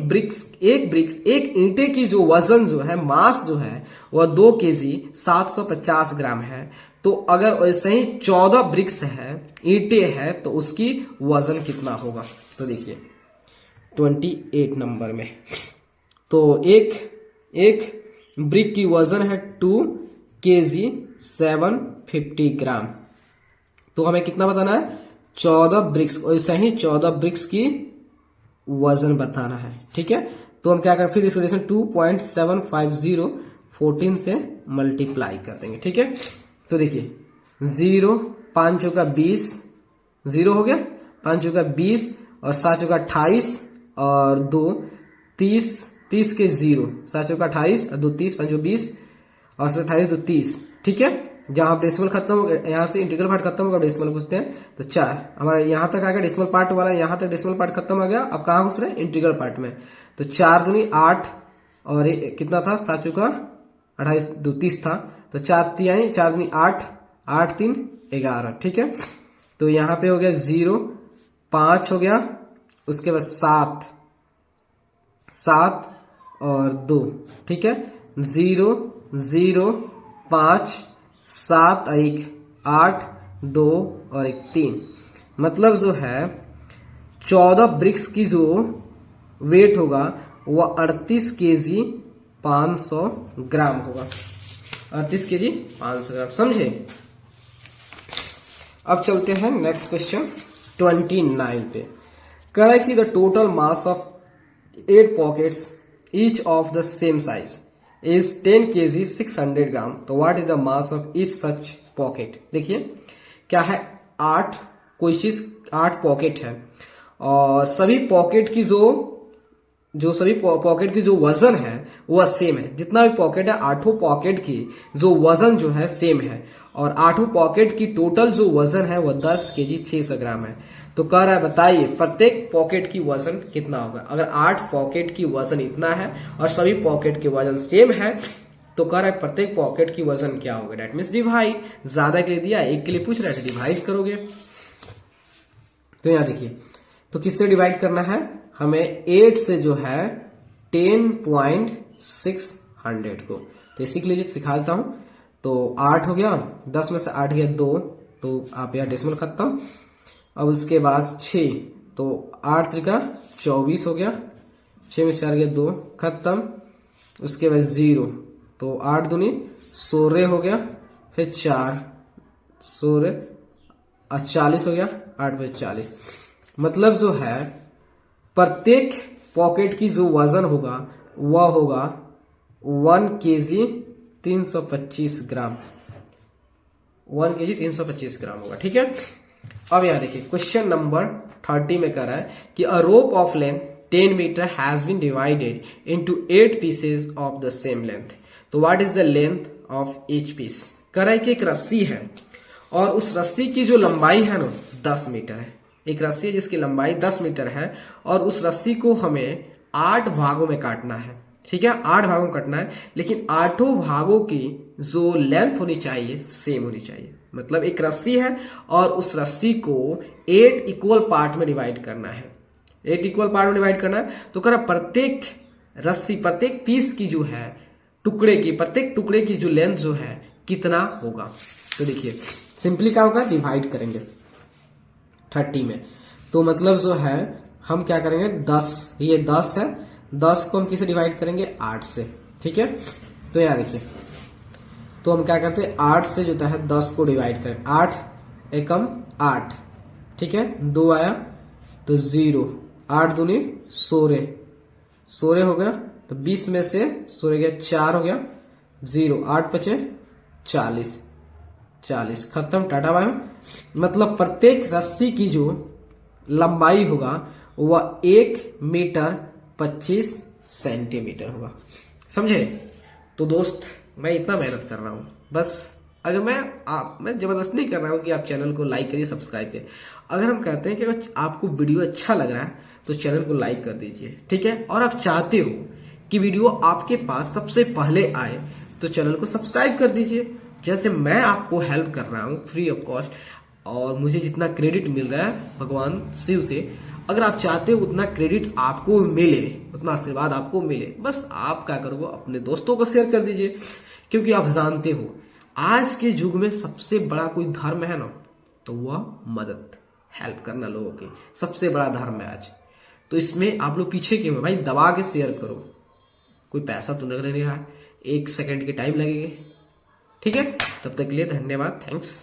ईंटे की जो वजन जो है, मास जो है वह 2 kg 750 ग्राम है, तो अगर वैसे ही 14 ब्रिक्स है, ईंटें है, तो उसकी वजन कितना होगा? तो देखिए 28 नंबर में, तो एक ब्रिक की वजन है 2 kg 750 ग्राम। तो हमें कितना बताना है? 14 ब्रिक्स, वैसे ही 14 ब्रिक्स की वजन बताना है। ठीक है, तो हम क्या करें फिर इसको 2.750 14 से मल्टीप्लाई कर देंगे। ठीक है, तो देखिए 0 5 चौका 20, 0 हो गया, 5 चौका 20 और 7 चौका 28 और 2 30, 30 के 0, 7 चौका 28 और 2 30, 5 20 और 28 2 30। ठीक है, जहां डेसिमल खत्म हो गया, यहाँ से इंटीग्रल पार्ट खत्म होगा, डेसिमल पूछते हैं, तो 4 हमारा यहाँ तक आ गया डेसिमल पार्ट वाला, यहाँ तक डेसिमल पार्ट खत्म हो गया। अब कहाँ घुस रहे हैं? इंटीग्रल पार्ट में। तो 4 दूनी 8 और कितना था? 7 चौका 28 2 30 था, तो 4 तिहाई 4 दूनी 8, 8 3 11। ठीक है, तो यहाँ पे हो गया 0 5 हो गया, उसके बाद 7 और 2। ठीक है, 0 0 5 7 1 8 2 और 1 3। मतलब जो है 14 ब्रिक्स की जो वेट होगा वह 38 kg 500 ग्राम होगा। 38 kg 500 ग्राम, समझे? अब चलते हैं नेक्स्ट क्वेश्चन 29 पे। कह रहा है कि the total mass of 8 pockets each of the same size is 10 kg 600 ग्राम। तो what is the mass of each such pocket? देखिए क्या है, 8 पॉकेट है और सभी पॉकेट की सभी पॉकेट की जो वजन है वह सेम है। जितना भी पॉकेट है, 8 पॉकेट की जो वजन जो है सेम है और 8 पॉकेट की टोटल जो वजन है वह 10 kg 600 ग्राम है। तो कह रहा है बताइए प्रत्येक पॉकेट की वजन कितना होगा? अगर 8 पॉकेट की वजन इतना है और सभी पॉकेट की वजन सेम है, तो कह रहा है प्रत्येक पॉकेट की वजन क्या होगा? That means divide. ज्यादा के लिए दिया, एक के लिए पूछ रहा है, डिवाइड करोगे। तो यहां देखिए, तो किससे डिवाइड करना है हमें? 8 से जो है 10.600 को। तो इसी के लिए सिखा देता हूं। तो 8 हो गया, 10 में से 8 गया 2, तो आप यहाँ डेसिमल खत्म। अब उसके बाद 6, तो 8 त्रिका 24 हो गया, 6 में से 4 गया 2 खत्म। उसके बाद 0, तो 8 दूनी 16 हो गया, फिर 4 16 और 40 हो गया, 8 पे 40। मतलब जो है प्रत्येक पॉकेट की जो वजन होगा वह होगा 1 kg 325 ग्राम, 1 kg 325 ग्राम होगा। ठीक है, अब यहां देखिए क्वेश्चन नंबर 30 में कह रहा है कि a rope of length 10 metre has been divided into 8 pieces of the same length. तो what is the length of each piece? कह रहा है कि एक रस्सी है और उस रस्सी की जो लंबाई है ना 10 मीटर है। एक रस्सी है जिसकी लंबाई 10 मीटर है और उस रस्सी को हमें 8 भागों में काटना है। ठीक है, 8 भागों में काटना है, लेकिन 8 भागों की जो लेंथ होनी चाहिए सेम होनी चाहिए। मतलब एक रस्सी है और उस रस्सी को 8 इक्वल पार्ट में डिवाइड करना है, 8 इक्वल पार्ट में डिवाइड करना है। तो कह रहा प्रत्येक रस्सी, प्रत्येक पीस की जो है प्रत्येक टुकड़े की जो लेंथ जो है कितना होगा? तो देखिए सिंपली क्या होगा, डिवाइड करेंगे 30 में। तो मतलब जो है हम क्या करेंगे, 10, ये 10 है, 10 को हम किसे डिवाइड करेंगे? 8 से। ठीक है, तो यहाँ देखिए, तो हम क्या करते हैं 8 से जो है 10 को डिवाइड करें, 8 एकम 8। ठीक है, 2 आया तो 0, 8 दूनी 16, 16 हो गया, तो 20 में से 16 गया 4 हो गया, 0 8 पचे 40, 40 खत्म, टाटा बाय। मतलब प्रत्येक रस्सी की जो लंबाई होगा वह 1 मीटर 25 सेंटीमीटर होगा। समझे? तो दोस्त मैं इतना मेहनत कर रहा हूं, बस अगर मैं जबरदस्ती नहीं कर रहा हूं कि आप चैनल को लाइक करिए, सब्सक्राइब करिए। अगर हम कहते हैं कि अगर आपको वीडियो अच्छा लग रहा है तो चैनल को लाइक कर दीजिए। ठीक है, और आप चाहते हो कि वीडियो आपके पास सबसे पहले आए तो चैनल को सब्सक्राइब कर दीजिए। जैसे मैं आपको हेल्प कर रहा हूं फ्री ऑफ कॉस्ट, और मुझे जितना क्रेडिट मिल रहा है भगवान शिव से, अगर आप चाहते हो उतना क्रेडिट आपको मिले, उतना आशीर्वाद आपको मिले, बस आप क्या करोगे, अपने दोस्तों को शेयर कर दीजिए। क्योंकि आप जानते हो आज के युग में सबसे बड़ा कोई धर्म है ना तो वह मदद, हेल्प करना लोगों की सबसे बड़ा धर्म है आज। तो इसमें आप लोग पीछे क्यों है भाई, दबा के शेयर करो, कोई पैसा तो लग नहीं रहा, 1 सेकंड के टाइम लगेंगे। ठीक है, तब तक के लिए धन्यवाद, थैंक्स।